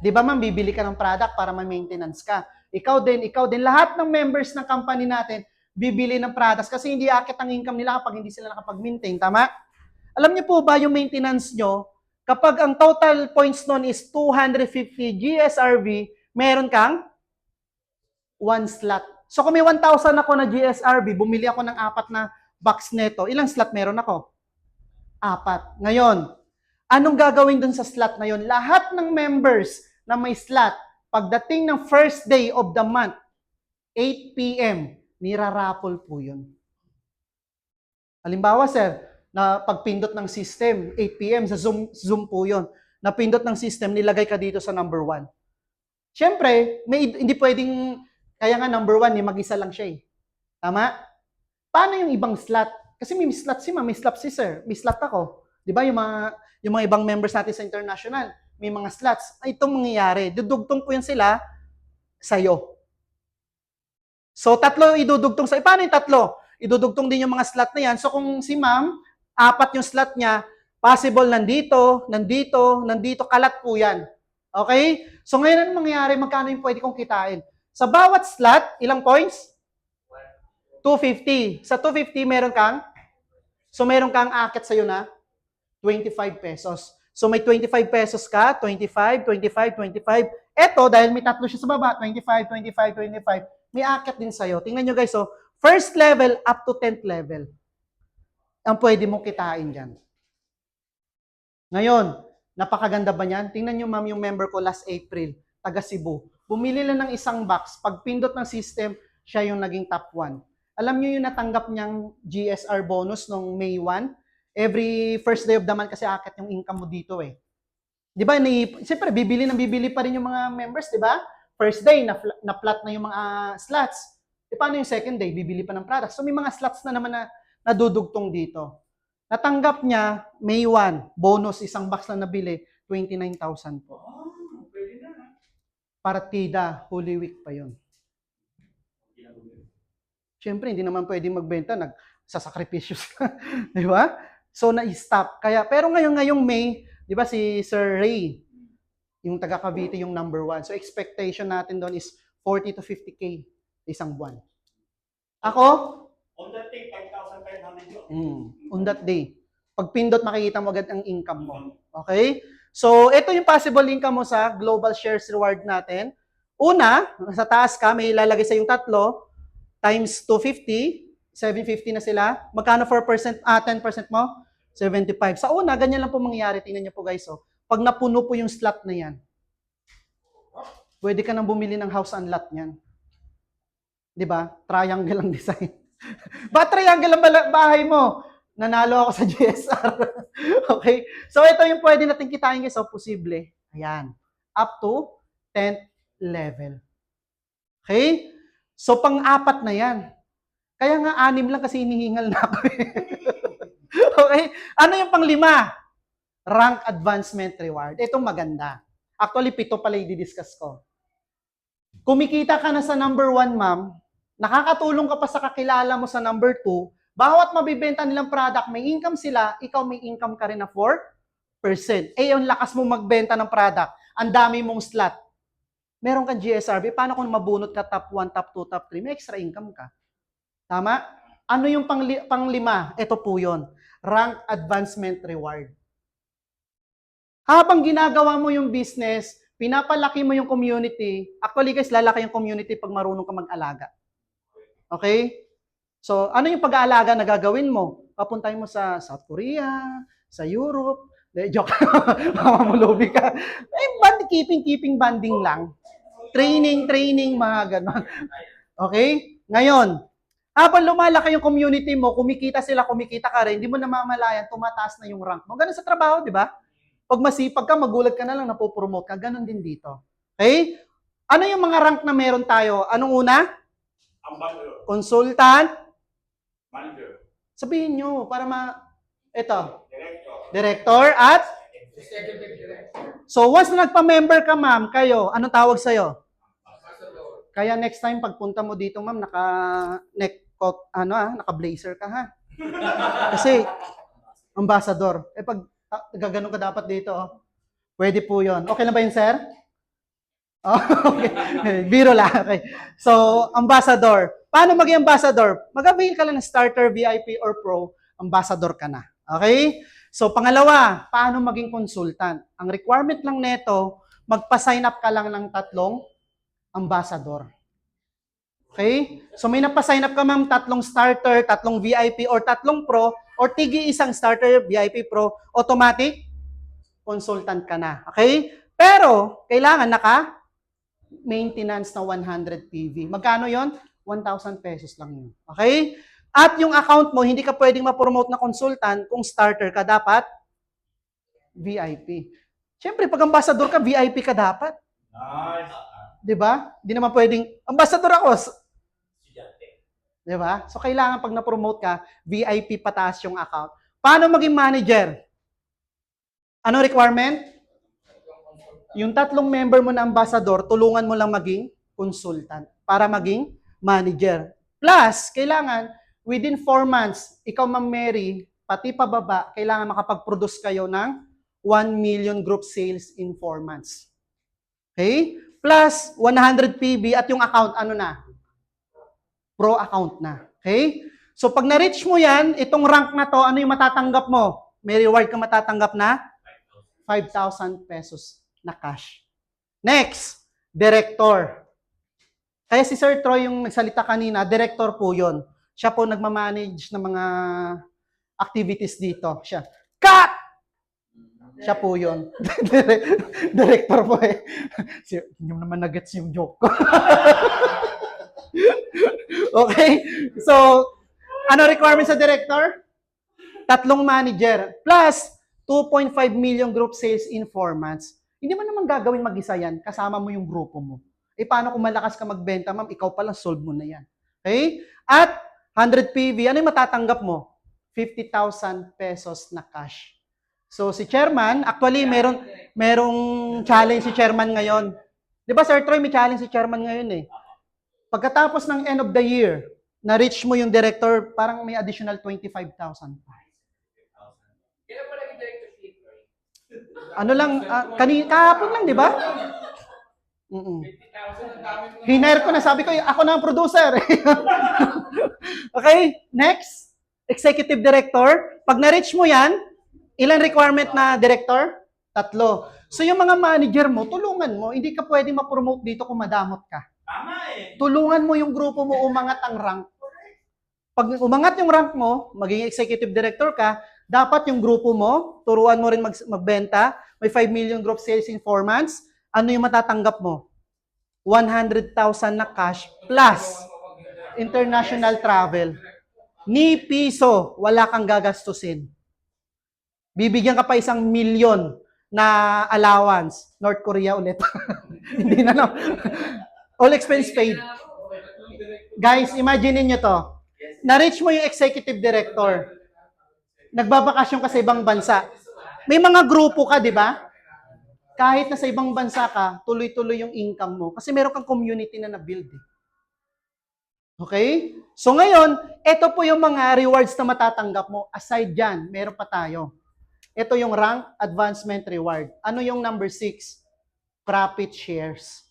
S2: Di ba ma'am, bibili ka ng product para ma-maintenance ka. Ikaw din, lahat ng members ng company natin, bibili ng products kasi hindi akit ang income nila kapag hindi sila nakapag-maintain. Tama? Alam niyo po ba yung maintenance nyo, kapag ang total points nun is 250 GSRV, meron kang 1 slot. So kung may 1,000 ako na GSRV, bumili ako ng 4 na box neto, ilang slot meron ako? 4. Ngayon, anong gagawin dun sa slot na yun? Lahat ng members na may slot, pagdating ng first day of the month, 8 p.m., niraraffle po yun. Halimbawa, sir, na pagpindot ng system, 8 p.m. sa Zoom po yun. Napindot ng system, nilagay ka dito sa number 1. Siyempre, hindi pwedeng, kaya nga number 1, mag-isa lang siya eh. Tama? Paano yung ibang slot? Kasi may slot si ma'am, may slot si sir, may slot ako. Di ba yung mga ibang members natin sa international, may mga slots. Ay, itong mangyayari, dudugtong po yan sila sa'yo. So, 3 idudugtong sa'yo. Paano yung 3? Idudugtong din yung mga slot na yan. So, kung si ma'am, 4 yung slot niya, possible nandito, kalat po yan. Okay? So, ngayon, anong mangyayari? Magkano yung pwede kong kitain? Sa bawat slot, ilang points? 250. Sa 250, meron kang akit sa'yo na 25 pesos. So may 25 pesos ka, 25. Eto, dahil may 3 siya sa baba, 25. May akit din sa'yo. Tingnan nyo guys, so first level up to 10th level. Ang pwede mong kitain dyan. Ngayon, napakaganda ba niyan? Tingnan nyo ma'am yung member ko last April, taga Cebu. Bumili lang ng isang box. Pag pindot ng system, siya yung naging top 1. Alam nyo yung natanggap niyang GSR bonus nung May 1? Every first day of the month kasi akit yung income mo dito eh. Di ba? Siyempre, bibili pa rin yung mga members, di ba? First day, na-flat na yung mga slots. E paano yung second day? Bibili pa ng products. So may mga slots na naman na nadudugtong dito. Natanggap niya, May 1, bonus, isang box na nabili, 29,000 po.
S3: Pwede na.
S2: Partida, Holy Week pa yun. Siyempre, hindi naman pwede magbenta, nagsasakripisyo sila. Di ba? So, na-stop. Pero ngayong May, di ba si Sir Ray, yung taga Cavite, yung number 1. So, expectation natin doon is 40 to 50K isang buwan. Ako,
S3: On that day, 5,500 yun.
S2: on that day, pag pindot, makikita mo agad ang income mo. Okay? So, ito yung possible income mo sa global shares reward natin. Una, sa taas ka, may ilalagay sa yung tatlo, times 250, 750 na sila. Magkano 4%, 10% mo? 75. Sa una, ganyan lang po mangyayari. Tingnan niyo po guys. So, pag napuno po yung slot na yan, pwede ka nang bumili ng house and lot niyan. Di ba? Triangle ang design. Ba triangle ang bahay mo? Nanalo ako sa GSR. Okay? So, ito yung pwede natin kitain guys. So, posible. Ayan. Up to 10th level. Okay? So, pang-apat na yan. Kaya nga, 6 lang kasi hinihingal na ako. Okay? Ano yung pang-5? Rank advancement reward. Itong maganda. Actually, 7 pala yung didiscuss ko. Kumikita ka na sa number 1, ma'am, nakakatulong ka pa sa kakilala mo sa number 2, bawat mabibenta nilang product, may income sila, ikaw may income ka rin na 4%. Eh, yung lakas mo magbenta ng product, ang dami mong slot. Meron kang GSRB, paano kung mabunot ka top 1, top 2, top 3, may extra income ka. Tama? Ano yung pang-5? Ito po yun. Rank advancement reward. Habang ginagawa mo yung business, pinapalaki mo yung community. Actually guys, lalaki yung community pag marunong ka mag-alaga. Okay? So, ano yung pag-aalaga na gagawin mo? Papuntahin mo sa South Korea, sa Europe. Joke. Mamamulubi ka. Keeping banding lang. Training, mga ganon. Okay? Ngayon, habang lumalaki yung community mo, kumikita ka rin, hindi mo namamalayan, tumataas na yung rank mo. Ganun sa trabaho, di ba? Pag masipag ka, magulat ka na lang, napopromote ka. Ganun din dito. Okay? Ano yung mga rank na meron tayo? Anong una?
S3: Ambassador.
S2: Consultant.
S3: Manager.
S2: Sabihin nyo, para ito.
S3: Director.
S2: Director at?
S1: Executive Director.
S2: So, once na nagpa-member ka, ma'am, kayo, anong tawag sa'yo? Kaya next time, pagpunta mo dito, ma'am, naka-neckcoat, naka-blazer ka, ha? Kasi, ambassador. Eh, pag gaganon ka dapat dito, oh. Pwede po yon. Okay na ba yun, sir? Oh, okay. Biro lang. Okay. So, ambassador. Paano maging ambassador? Mag-avail ka lang ng starter, VIP, or pro, ambassador ka na. Okay? So, pangalawa, paano maging consultant? Ang requirement lang neto, magpa-sign up ka lang ng 3 ambassador. Okay? So, may napa-sign up ka ma'am, 3 starter, 3 VIP, or 3 pro, or tigi isang starter, VIP, pro, automatic, consultant ka na. Okay? Pero, kailangan maintenance na 100 PV. Magkano yon? 1,000 pesos lang yun. Okay? At yung account mo, hindi ka pwedeng ma-promote na consultant kung starter ka, dapat VIP. Siyempre, pag ambassador ka, VIP ka dapat.
S3: Nice.
S2: Diba? Hindi naman pwedeng, ambassador ako. Diba? So, kailangan pag na-promote ka, VIP pataas yung account. Paano maging manager? Ano requirement? Yung 3 member mo na ambassador, tulungan mo lang maging consultant para maging manager. Plus, kailangan, within 4 months, ikaw, Ma'am Mary, pati pababa, kailangan makapag-produce kayo ng 1 million group sales in 4 months. Okay? Plus, 100 PB at yung account, ano na? Pro account na. Okay? So, pag na-reach mo yan, itong rank na to, ano yung matatanggap mo? May reward ka matatanggap na? 5,000 pesos na cash. Next, director. Kaya si Sir Troy yung nagsalita kanina, director po yun. Siya po nagmamanage ng mga activities dito. Siya. Cut! Siya po yun. Director po eh. Hindi mo naman nagets yung joke ko. Okay? So, ano requirement sa director? 3 manager. Plus, 2.5 million group sales in 4 months. Hindi mo naman gagawin mag-isa yan, kasama mo yung grupo mo. Eh, paano kung malakas ka magbenta, ma'am? Ikaw pala, solve mo na yan. Okay? At 100 PV, ano yung matatanggap mo? 50,000 pesos na cash. So, si chairman, actually, merong challenge si chairman ngayon. Di ba, Sir Troy, may challenge si chairman ngayon eh. Pagkatapos ng end of the year, na-reach mo yung director, parang may additional 25,000 pa.
S4: Kailan pa naging director si Troy?
S2: Ano lang, kahapon lang, di ba? Mm-mm.
S4: 50,000 ang dami mo.
S2: Hiner ko na, sabi ko, ako na ang producer. Okay, next. Executive Director. Pag na-reach mo yan, ilan requirement na director? 3. So yung mga manager mo, tulungan mo. Hindi ka pwede ma-promote dito kung madamot ka.
S3: Tama eh.
S2: Tulungan mo yung grupo mo umangat ang rank. Pag umangat yung rank mo, maging executive director ka, dapat yung grupo mo, turuan mo rin magbenta, may 5 million group sales in 4 months, ano yung matatanggap mo? 100,000 na cash plus international travel. Ni piso, wala kang gagastusin. Bibigyan ka pa 1 million na allowance. North Korea ulit. Hindi na, no? All expense paid. Guys, imagine niyo to. Na-reach mo yung executive director. Nagbabakasyon ka sa ibang bansa. May mga grupo ka, di ba? Kahit na sa ibang bansa ka, tuloy-tuloy yung income mo. Kasi meron kang community na na-build. Okay? So ngayon, ito po yung mga rewards na matatanggap mo. Aside dyan, meron pa tayo. Ito yung rank advancement reward. Ano yung number 6? Profit shares.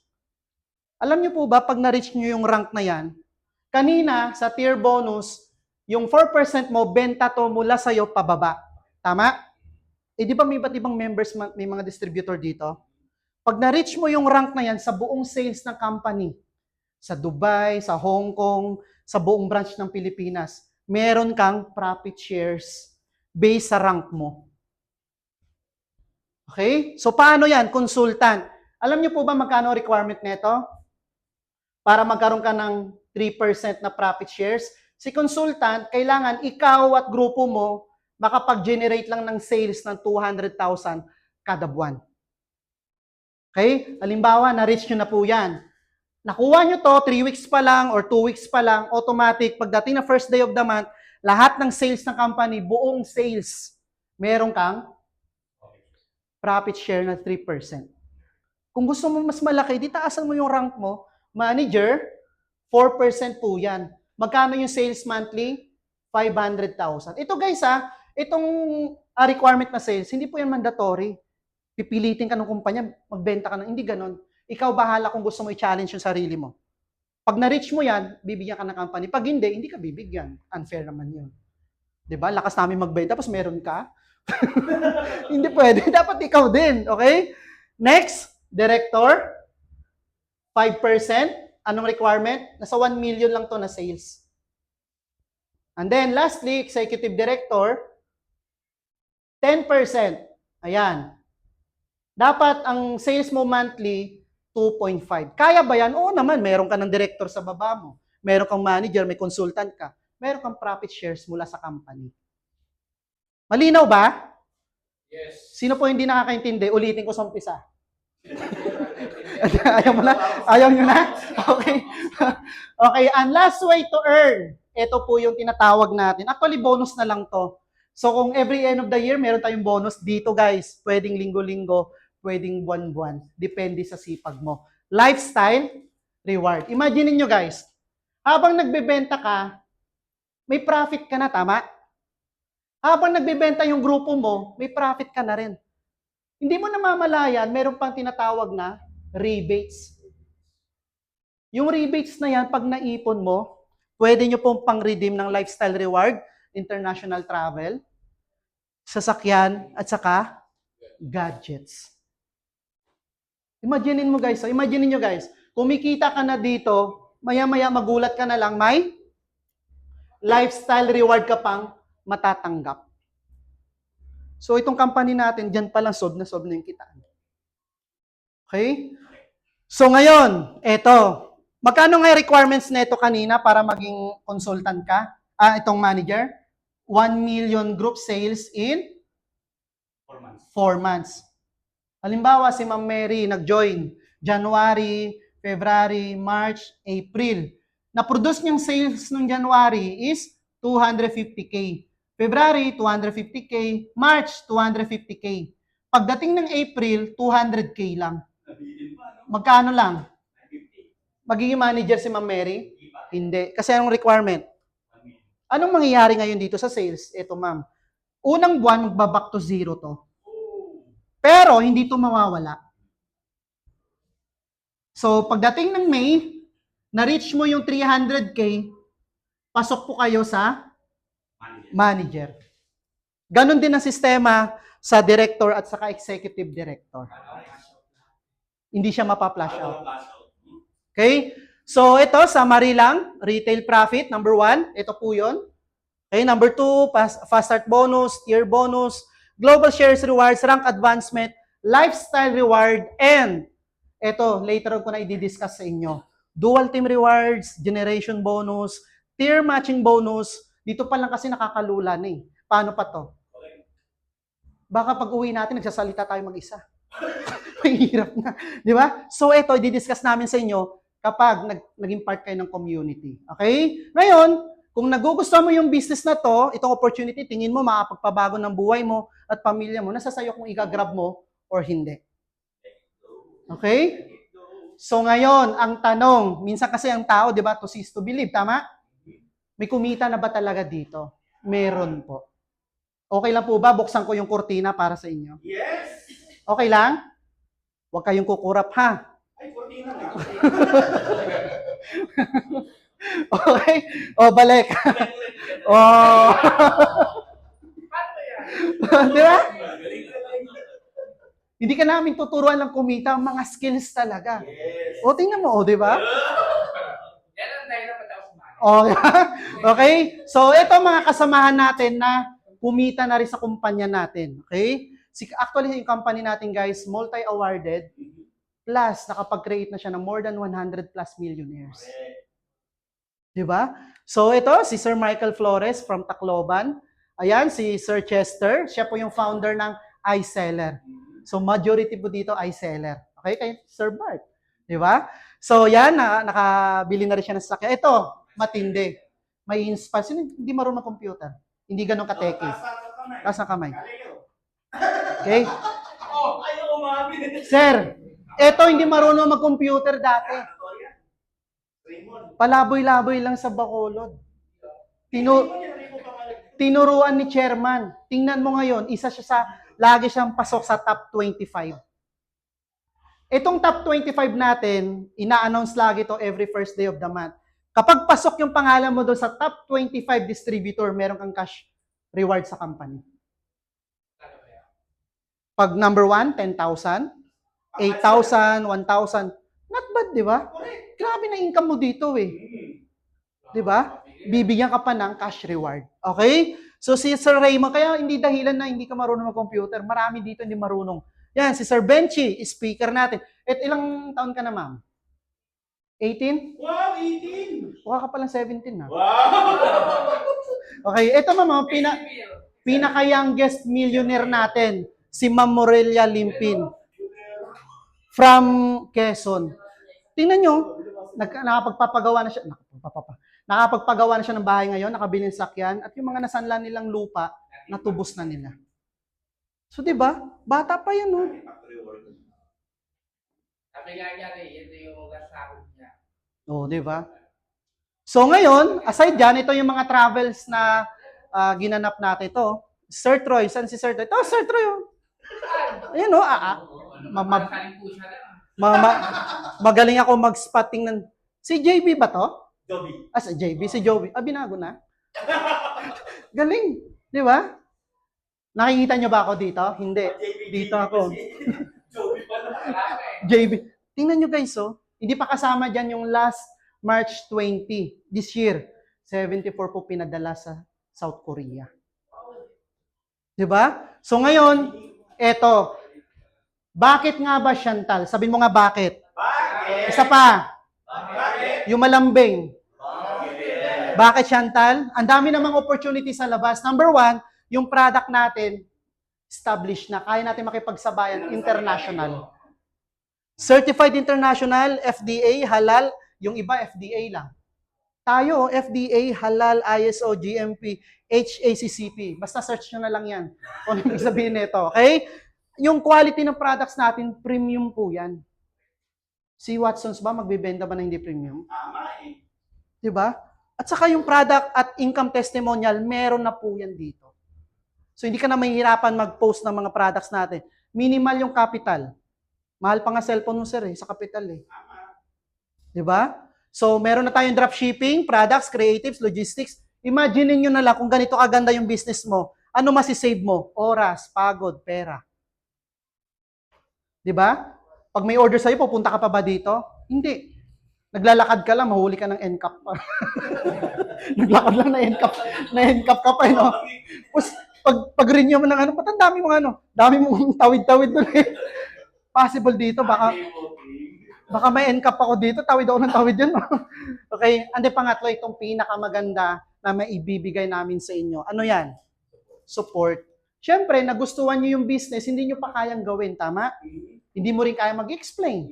S2: Alam niyo po ba, pag na-reach niyo yung rank na yan, kanina, sa tier bonus, yung 4% mo, benta to mula sa'yo pababa. Tama? Eh, di ba may iba't ibang members, may mga distributor dito? Pag na-reach mo yung rank na yan sa buong sales ng company, sa Dubai, sa Hong Kong, sa buong branch ng Pilipinas, meron kang profit shares based sa rank mo. Okay? So, paano yan? Consultant. Alam niyo po ba magkano requirement nito? Para magkaroon ka ng 3% na profit shares, si consultant, kailangan ikaw at grupo mo makapag-generate lang ng sales ng 200,000 kada buwan. Okay? Halimbawa, na-reach nyo na po yan. Nakuha nyo to, 3 weeks pa lang or 2 weeks pa lang, automatic, pagdating na first day of the month, lahat ng sales ng company, buong sales, meron kang profit share na 3%. Kung gusto mo mas malaki, di taasan mo yung rank mo. Manager, 4% po yan. Magkano yung sales monthly? 500,000. Ito guys itong requirement na sales, hindi po yan mandatory. Pipilitin ka ng kumpanya, magbenta ka ng, hindi ganon. Ikaw bahala kung gusto mo i-challenge yung sarili mo. Pag na-reach mo yan, bibigyan ka ng company. Pag hindi ka bibigyan. Unfair naman yun. Diba? Lakas namin magbenta, tapos meron ka. Hindi pwede. Dapat ikaw din. Okay? Next, director. 5%. Anong requirement? Nasa 1 million lang to na sales. And then, lastly, executive director, 10%. Ayan. Dapat ang sales mo monthly, 2.5. Kaya ba yan? Oo naman, meron ka ng director sa baba mo. Meron kang manager, may consultant ka. Meron kang profit shares mula sa company. Malinaw ba?
S4: Yes.
S2: Sino po hindi nakakaintindi? Ulitin ko sa umpisa. Ayaw mo na? Ayaw nyo na? Okay. Okay, and last way to earn. Ito po yung tinatawag natin. Actually, bonus na lang to. So, kung every end of the year, meron tayong bonus dito, guys. Pwedeng linggo-linggo, pwedeng buwan-buwan. Depende sa sipag mo. Lifestyle reward. Imagine niyo guys, habang nagbebenta ka, may profit ka na, tama? Habang nagbebenta yung grupo mo, may profit ka na rin. Hindi mo namamalayan, meron pang tinatawag na rebates. Yung rebates na yan, pag naipon mo, pwede nyo pong pang-redeem ng lifestyle reward, international travel, sasakyan, at saka gadgets. Imaginin mo guys, imagine niyo guys, kumikita ka na dito, maya-maya magulat ka na lang, may lifestyle reward ka pang matatanggap. So itong company natin, dyan palang sob na yung kitaan. Okay? So ngayon, eto. Magkano nga requirements nito kanina para maging consultant ka? Itong manager? 1 million group sales in
S3: 4 months.
S2: 4 months. Halimbawa, si Ma'am Mary nag-join January, February, March, April. Na-produce niyang sales nung January is 250K. February, 250K. March, 250K. Pagdating ng April, 200K lang.
S3: Nabilin pa, no?
S2: Magkano lang?
S3: 50.
S2: Magiging manager si Ma'am Mary?
S3: Di ba?
S2: Hindi. Kasi anong requirement?
S3: 1 million.
S2: Anong mangyayari ngayon dito sa sales? Ito, ma'am. Unang buwan, magbaback to zero to.
S3: Oh.
S2: Pero, hindi to mawawala. So, pagdating ng May, na-reach mo yung 300K, pasok po kayo sa manager. Ganon din ang sistema sa director at saka executive director. Hindi siya mapa-flash out. Okay? So, ito, summary lang. Retail profit, number 1. Ito po yun. Okay, number 2, fast start bonus, tier bonus, global shares rewards, rank advancement, lifestyle reward, and ito, later on ko na i-discuss sa inyo. Dual team rewards, generation bonus, tier matching bonus. Dito pa lang kasi nakakalula na eh. Paano pa to? Baka pag uwi natin, nagsasalita tayo mag-isa. Mahirap na. Di ba? So ito, i-discuss namin sa inyo kapag naging part kayo ng community. Okay? Ngayon, kung nagugustuhan mo yung business na to, itong opportunity, tingin mo makapagpabago ng buhay mo at pamilya mo, nasa sayo kung i-grab mo or hindi. Okay? So ngayon, ang tanong, minsan kasi ang tao, di ba, to see is to believe, tama? May kumita na ba talaga dito? Meron po. Okay lang po ba? Buksan ko yung kurtina para sa inyo.
S3: Yes!
S2: Okay lang? Huwag kayong kukurap, ha?
S3: Ay, 14 na lang.
S2: Okay? O, balik. O. Di ba? Hindi ka namin tuturuan ng kumita, mga skills talaga.
S3: Yes.
S2: O, tingnan mo, o, di ba?
S4: Yan ang dahilan ba't ako sumali.
S2: Okay? So, ito mga kasamahan natin na kumita na rin sa kumpanya natin. Okay? Actually, yung company natin, guys, multi-awarded, plus nakapag-create na siya ng more than 100 plus millionaires. Diba? So, ito, si Sir Michael Flores from Tacloban. Ayan, si Sir Chester. Siya po yung founder ng iSeller. So, majority po dito iSeller. Okay? Kay Sir Bart. Diba? So, yan, nakabili na rin siya ng sasakyan. Ito, matindi. May inspire. Sino hindi marunong computer? Hindi ganun kateke. Taas ang kamay. Okay?
S3: Oh, ayaw umabi.
S2: Sir, ito hindi marunong mag-computer dati. Palaboy-laboy lang sa Bacolod. Tinuruan ni chairman. Tingnan mo ngayon, isa siya lagi siyang pasok sa top 25. Itong top 25 natin, ina-announce lagi to every first day of the month. Kapag pasok yung pangalan mo doon sa top 25 distributor, meron kang cash reward sa company. Pag number 1, 10,000, 8,000, 1,000. Not bad, di ba? Grabe na income mo dito eh. Di ba? Bibigyan ka pa ng cash reward. Okay? So si Sir Raymond, kaya hindi dahilan na hindi ka marunong mag-computer. Marami dito hindi marunong. Yan, si Sir Benchy, speaker natin. At ilang taon ka na, ma'am? 18?
S3: Wow, 18!
S2: Mukha ka palang 17 na.
S3: Wow!
S2: Okay, ito ma'am, pinaka-youngest millionaire natin, si Ma'am Morelia Limpin from Quezon. Tingnan nyo, nakapagpapagawa na siya, nakapagpagawa na siya ng bahay ngayon, nakabili ng sakyan, at yung mga nasanlan nilang lupa, natubos na nila. So, di ba? Bata pa yan, no?
S4: Sabi nga niya rin, ito yung sahod niya.
S2: Oo, di ba? So, ngayon, aside dyan, ito yung mga travels na ginanap natin. Ito, Sir Troy. Saan si Sir Troy? Ito, Sir Troy. Oh. Ayan, no? Magaling ako mag-spotting ng... Si JB ba to?
S3: Joby.
S2: Si JB. Si Joby. Binago na. Galing. Di ba? Nakikita nyo ba ako dito? Hindi. Dito ako.
S3: Joby pala.
S2: JB. Tingnan nyo guys, oh. Hindi pa kasama dyan yung last March 20 this year. 74 po pinadala sa South Korea. Di ba? So ngayon, eto. Bakit nga ba, Chantal? Sabihin mo nga bakit.
S3: Bakit?
S2: Isa pa.
S3: Bakit?
S2: Yung malambing.
S3: Bakit?
S2: Bakit, Chantal? Ang dami namang opportunity sa labas. Number 1, yung product natin, established na. Kaya natin makipagsabayan international. Certified international, FDA, halal. Yung iba, FDA lang. Tayo, FDA, halal, ISO, GMP, HACCP. Basta search nyo na lang yan. Kung ano sabihin nito, okay? Yung quality ng products natin, premium po yan. Si Watsons ba, magbibenta ba na hindi premium?
S3: Tama eh.
S2: Diba? At saka yung product at income testimonial, meron na po yan dito. So hindi ka na mahihirapan mag-post ng mga products natin. Minimal yung capital. Mahal pa nga cellphone mo, sir, sa capital eh. Di ba? So, meron na tayong dropshipping, products, creatives, logistics. Imagine niyo na lang kung ganito kaganda yung business mo. Ano masisave mo? Oras, pagod, pera. Di ba? Pag may order sa'yo, pupunta ka pa ba dito? Hindi. Naglalakad ka lang, mahuli ka ng NCAP pa. Naglakad lang na NCAP ka pa, no? Tapos, pag-renew mo ng ano, ba't ang dami mong ano? Dami mong tawid-tawid doon eh. Possible dito, baka may NCAP ako dito, tawid ako ng tawid yun. Okay, and then pangatlo, itong pinakamaganda na maibibigay namin sa inyo. Ano yan? Support. Siyempre, nagustuhan nyo yung business, hindi nyo pa kayang gawin, tama? Hindi mo rin kaya mag-explain.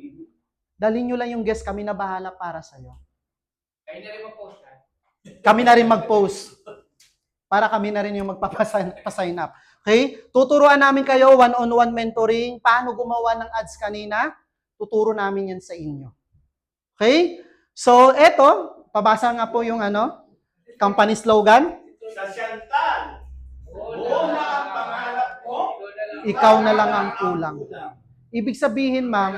S2: Dalhin nyo lang yung guest, kami na bahala para sa'yo.
S4: Kayo na rin mag-post na.
S2: Kami na rin mag-post. Para kami na rin yung magpapasign up. Okay? Tuturuan namin kayo, one-on-one mentoring, paano gumawa ng ads kanina, tuturo namin yan sa inyo. Okay? So, eto, pabasa nga po yung company slogan.
S3: Sa Chantal. Buo na ang pangarap ko.
S2: Ikaw na lang ang kulang. Ibig sabihin, ma'am,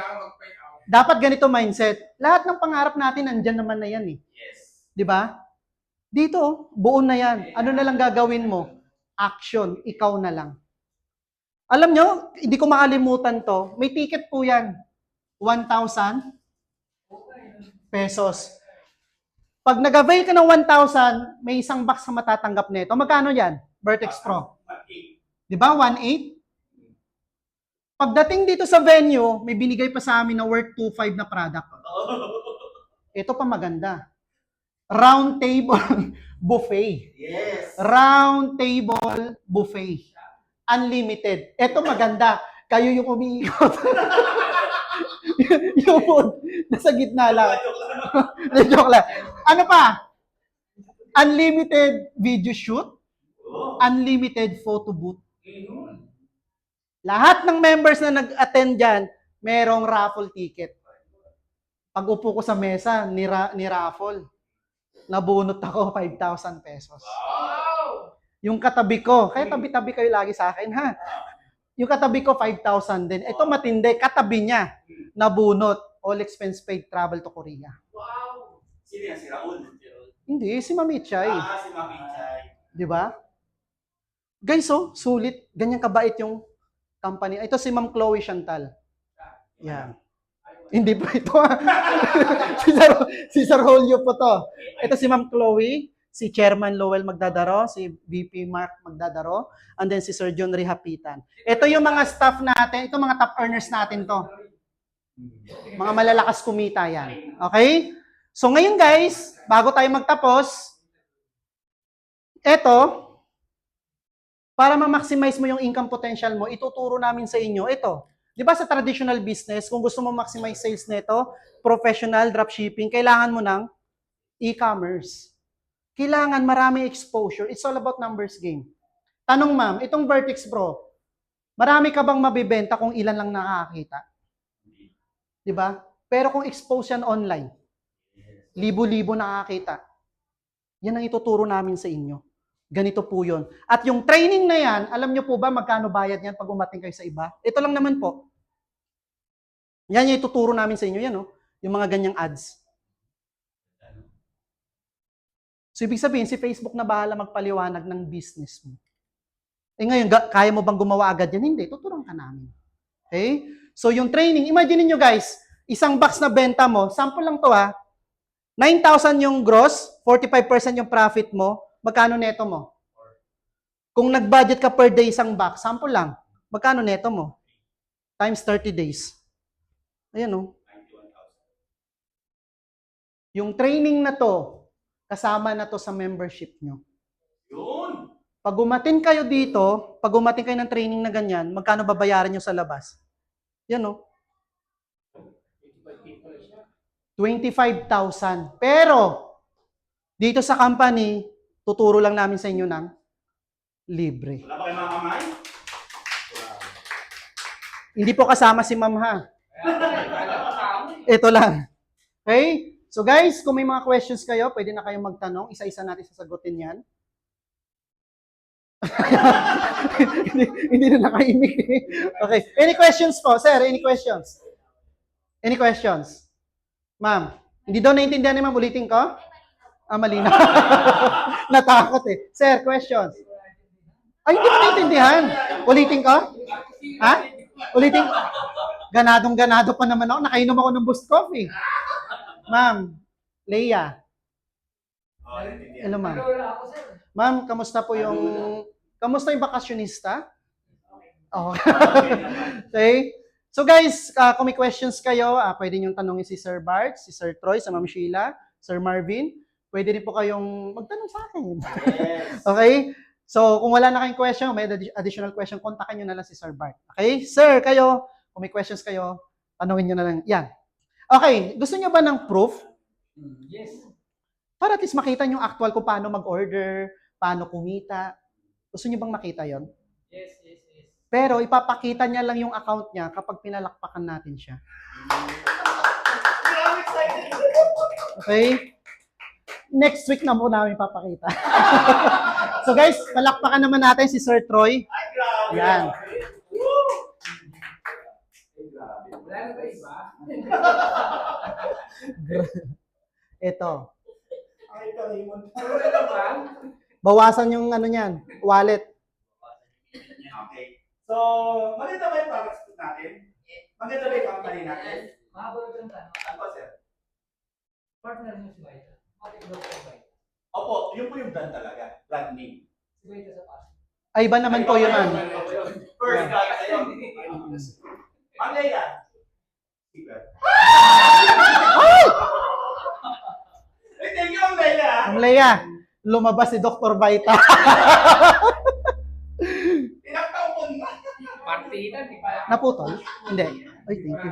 S2: dapat ganito mindset. Lahat ng pangarap natin, nandyan naman na yan eh.
S3: Yes.
S2: Di ba? Dito, buo na yan. Ano na lang gagawin mo? Action. Ikaw na lang. Alam nyo, hindi ko makalimutan to. May ticket po yan. 1,000 pesos. Pag nag-avail ka ng 1,000, may isang box na matatanggap nito. Magkano yan? Vertex Pro. Di ba? 1,800? Pagdating dito sa venue, may binigay pa sa amin na worth 2,500 na product. Ito pa maganda. Round table buffet.
S3: Yes.
S2: Round table buffet. Unlimited. Ito maganda. Kayo yung umiikot. Yung food, nasa gitna lang. Joke lang. Ano pa? Unlimited video shoot. Unlimited photo booth. Lahat ng members na nag-attend dyan, merong raffle ticket. Pag upo ko sa mesa, ni-raffle. Nabunot ako 5,000 pesos.
S4: Wow!
S2: Yung katabi ko, kaya tabi-tabi kayo lagi sa akin, ha? Yung katabi ko, 5,000 din. Ito matindi, katabi niya, nabunot. All expense paid travel to Korea.
S4: Wow!
S3: Sino yan? Si Raul?
S2: Hindi, si Mami Chay.
S3: Si Mami Chay.
S2: Di ba? Guys, sulit. Ganyan kabait yung company. Ito si Ma'am Chloe Chantal. Yan. Hindi po ito. si Sir Julio po to. Ito si Ma'am Chloe, si Chairman Lowell Magdadaro, si VP Mark Magdadaro, and then si Sir John Rihapitan. Ito yung mga staff natin, ito mga top earners natin to. Mga malalakas kumita yan. Okay? So ngayon guys, bago tayo magtapos, ito, para ma-maximize mo yung income potential mo, ituturo namin sa inyo, ito. Di ba sa traditional business, kung gusto mo maximize sales nito, professional dropshipping, kailangan mo ng e-commerce. Kailangan marami exposure. It's all about numbers game. Tanong ma'am, itong Vertex Pro, marami ka bang mabibenta kung ilan lang nakakita? Di ba? Pero kung expose yan online, libo-libo nakakita. Yan ang ituturo namin sa inyo. Ganito po yun. At yung training na yan, alam nyo po ba magkano bayad yan pag umating kayo sa iba? Ito lang naman po. Yan yung ituturo namin sa inyo. Yan, yung mga ganyang ads. So, ibig sabihin, si Facebook na bahala magpaliwanag ng business mo. Eh ngayon, kaya mo bang gumawa agad yan? Hindi, tuturuan ka namin. Okay? So, yung training, imagine niyo guys, isang box na benta mo, sample lang to 9,000 yung gross, 45% yung profit mo, magkano neto mo? Kung nag-budget ka per day isang box, sample lang, magkano neto mo? Times 30 days. Ayan Yung training na to, kasama na to sa membership nyo.
S3: Yun.
S2: Pag umatin kayo dito, pag umatin kayo ng training na ganyan, magkano babayaran nyo sa labas? Yan 25,000. Pero, dito sa company, tuturo lang namin sa inyo ng libre.
S3: Wala ba kayo mga kamay?
S2: Hindi po kasama si ma'am ha. Ito lang. Okay? So guys, kung may mga questions kayo, pwede na kayong magtanong. Isa-isa natin sasagutin yan. hindi na nakaimik eh. Okay. Any questions po? Sir, any questions? Any questions? Ma'am? Hindi daw naintindihan ni ma'am. Ulitin ko? Ah, malinaw. Natakot eh. Sir, questions? Ay, hindi mo naintindihan. Ulitin ko? Ha? Ulitin ko? Ganadong-ganado pa naman ako. Nakainom ako ng Boost Coffee. Ma'am, Leia.
S3: Oh, naintindihan.
S2: Hello, ma'am.
S4: Wala ako, sir.
S2: Ma'am, kamusta yung bakasyonista? Oh. Okay. So guys, kung may questions kayo, pwede niyong tanongin si Sir Bart, si Sir Troy, sa Ma'am Sheila, Sir Marvin. Pwede rin po kayong magtanong sa akin.
S3: Yes.
S2: Okay? So, kung wala na kayong question, may additional question, kontakin nyo na lang si Sir Bart. Okay? Sir, kayo, kung may questions kayo, tanongin nyo na lang. Yan. Okay. Gusto nyo ba ng proof?
S4: Yes.
S2: Para at least makita nyo actual kung paano mag-order, paano kumita. Gusto nyo bang makita yon?
S4: Yes, yes, yes.
S2: Pero ipapakita niya lang yung account niya kapag pinalakpakan natin siya.
S3: I'm excited.
S2: Okay? Next week na po namin papakita. So guys, palakpakan naman natin si Sir Troy.
S3: Ay, grabe.
S2: Yan.
S3: Woo! Ay, grabe.
S4: Wala na ba iba?
S2: Ito.
S3: Ay, Raymond.
S4: Wala na ba?
S2: Bawasan yung ano niyan, wallet.
S3: Okay. So, maganda ba yung products natin? Maganda ba yung company natin?
S4: Mahabol ng tanong.
S3: Ano po, sir?
S4: Partner niyo si Vita. Bakit Dr. Vita?
S3: Opo, yun po yung brand talaga. Brand name.
S4: Si Vita sa paso.
S2: Ay, iba naman po yun. Ano?
S3: First guy sa'yo. Ma'am Leia. Secret. Ay, thank you, Ma'am Leia.
S2: Ang Leia, lumabas si Dr. Vita.
S3: Pinagtaon mo na.
S4: Partida, di pa.
S2: Naputol? Hindi. Ay, thank you.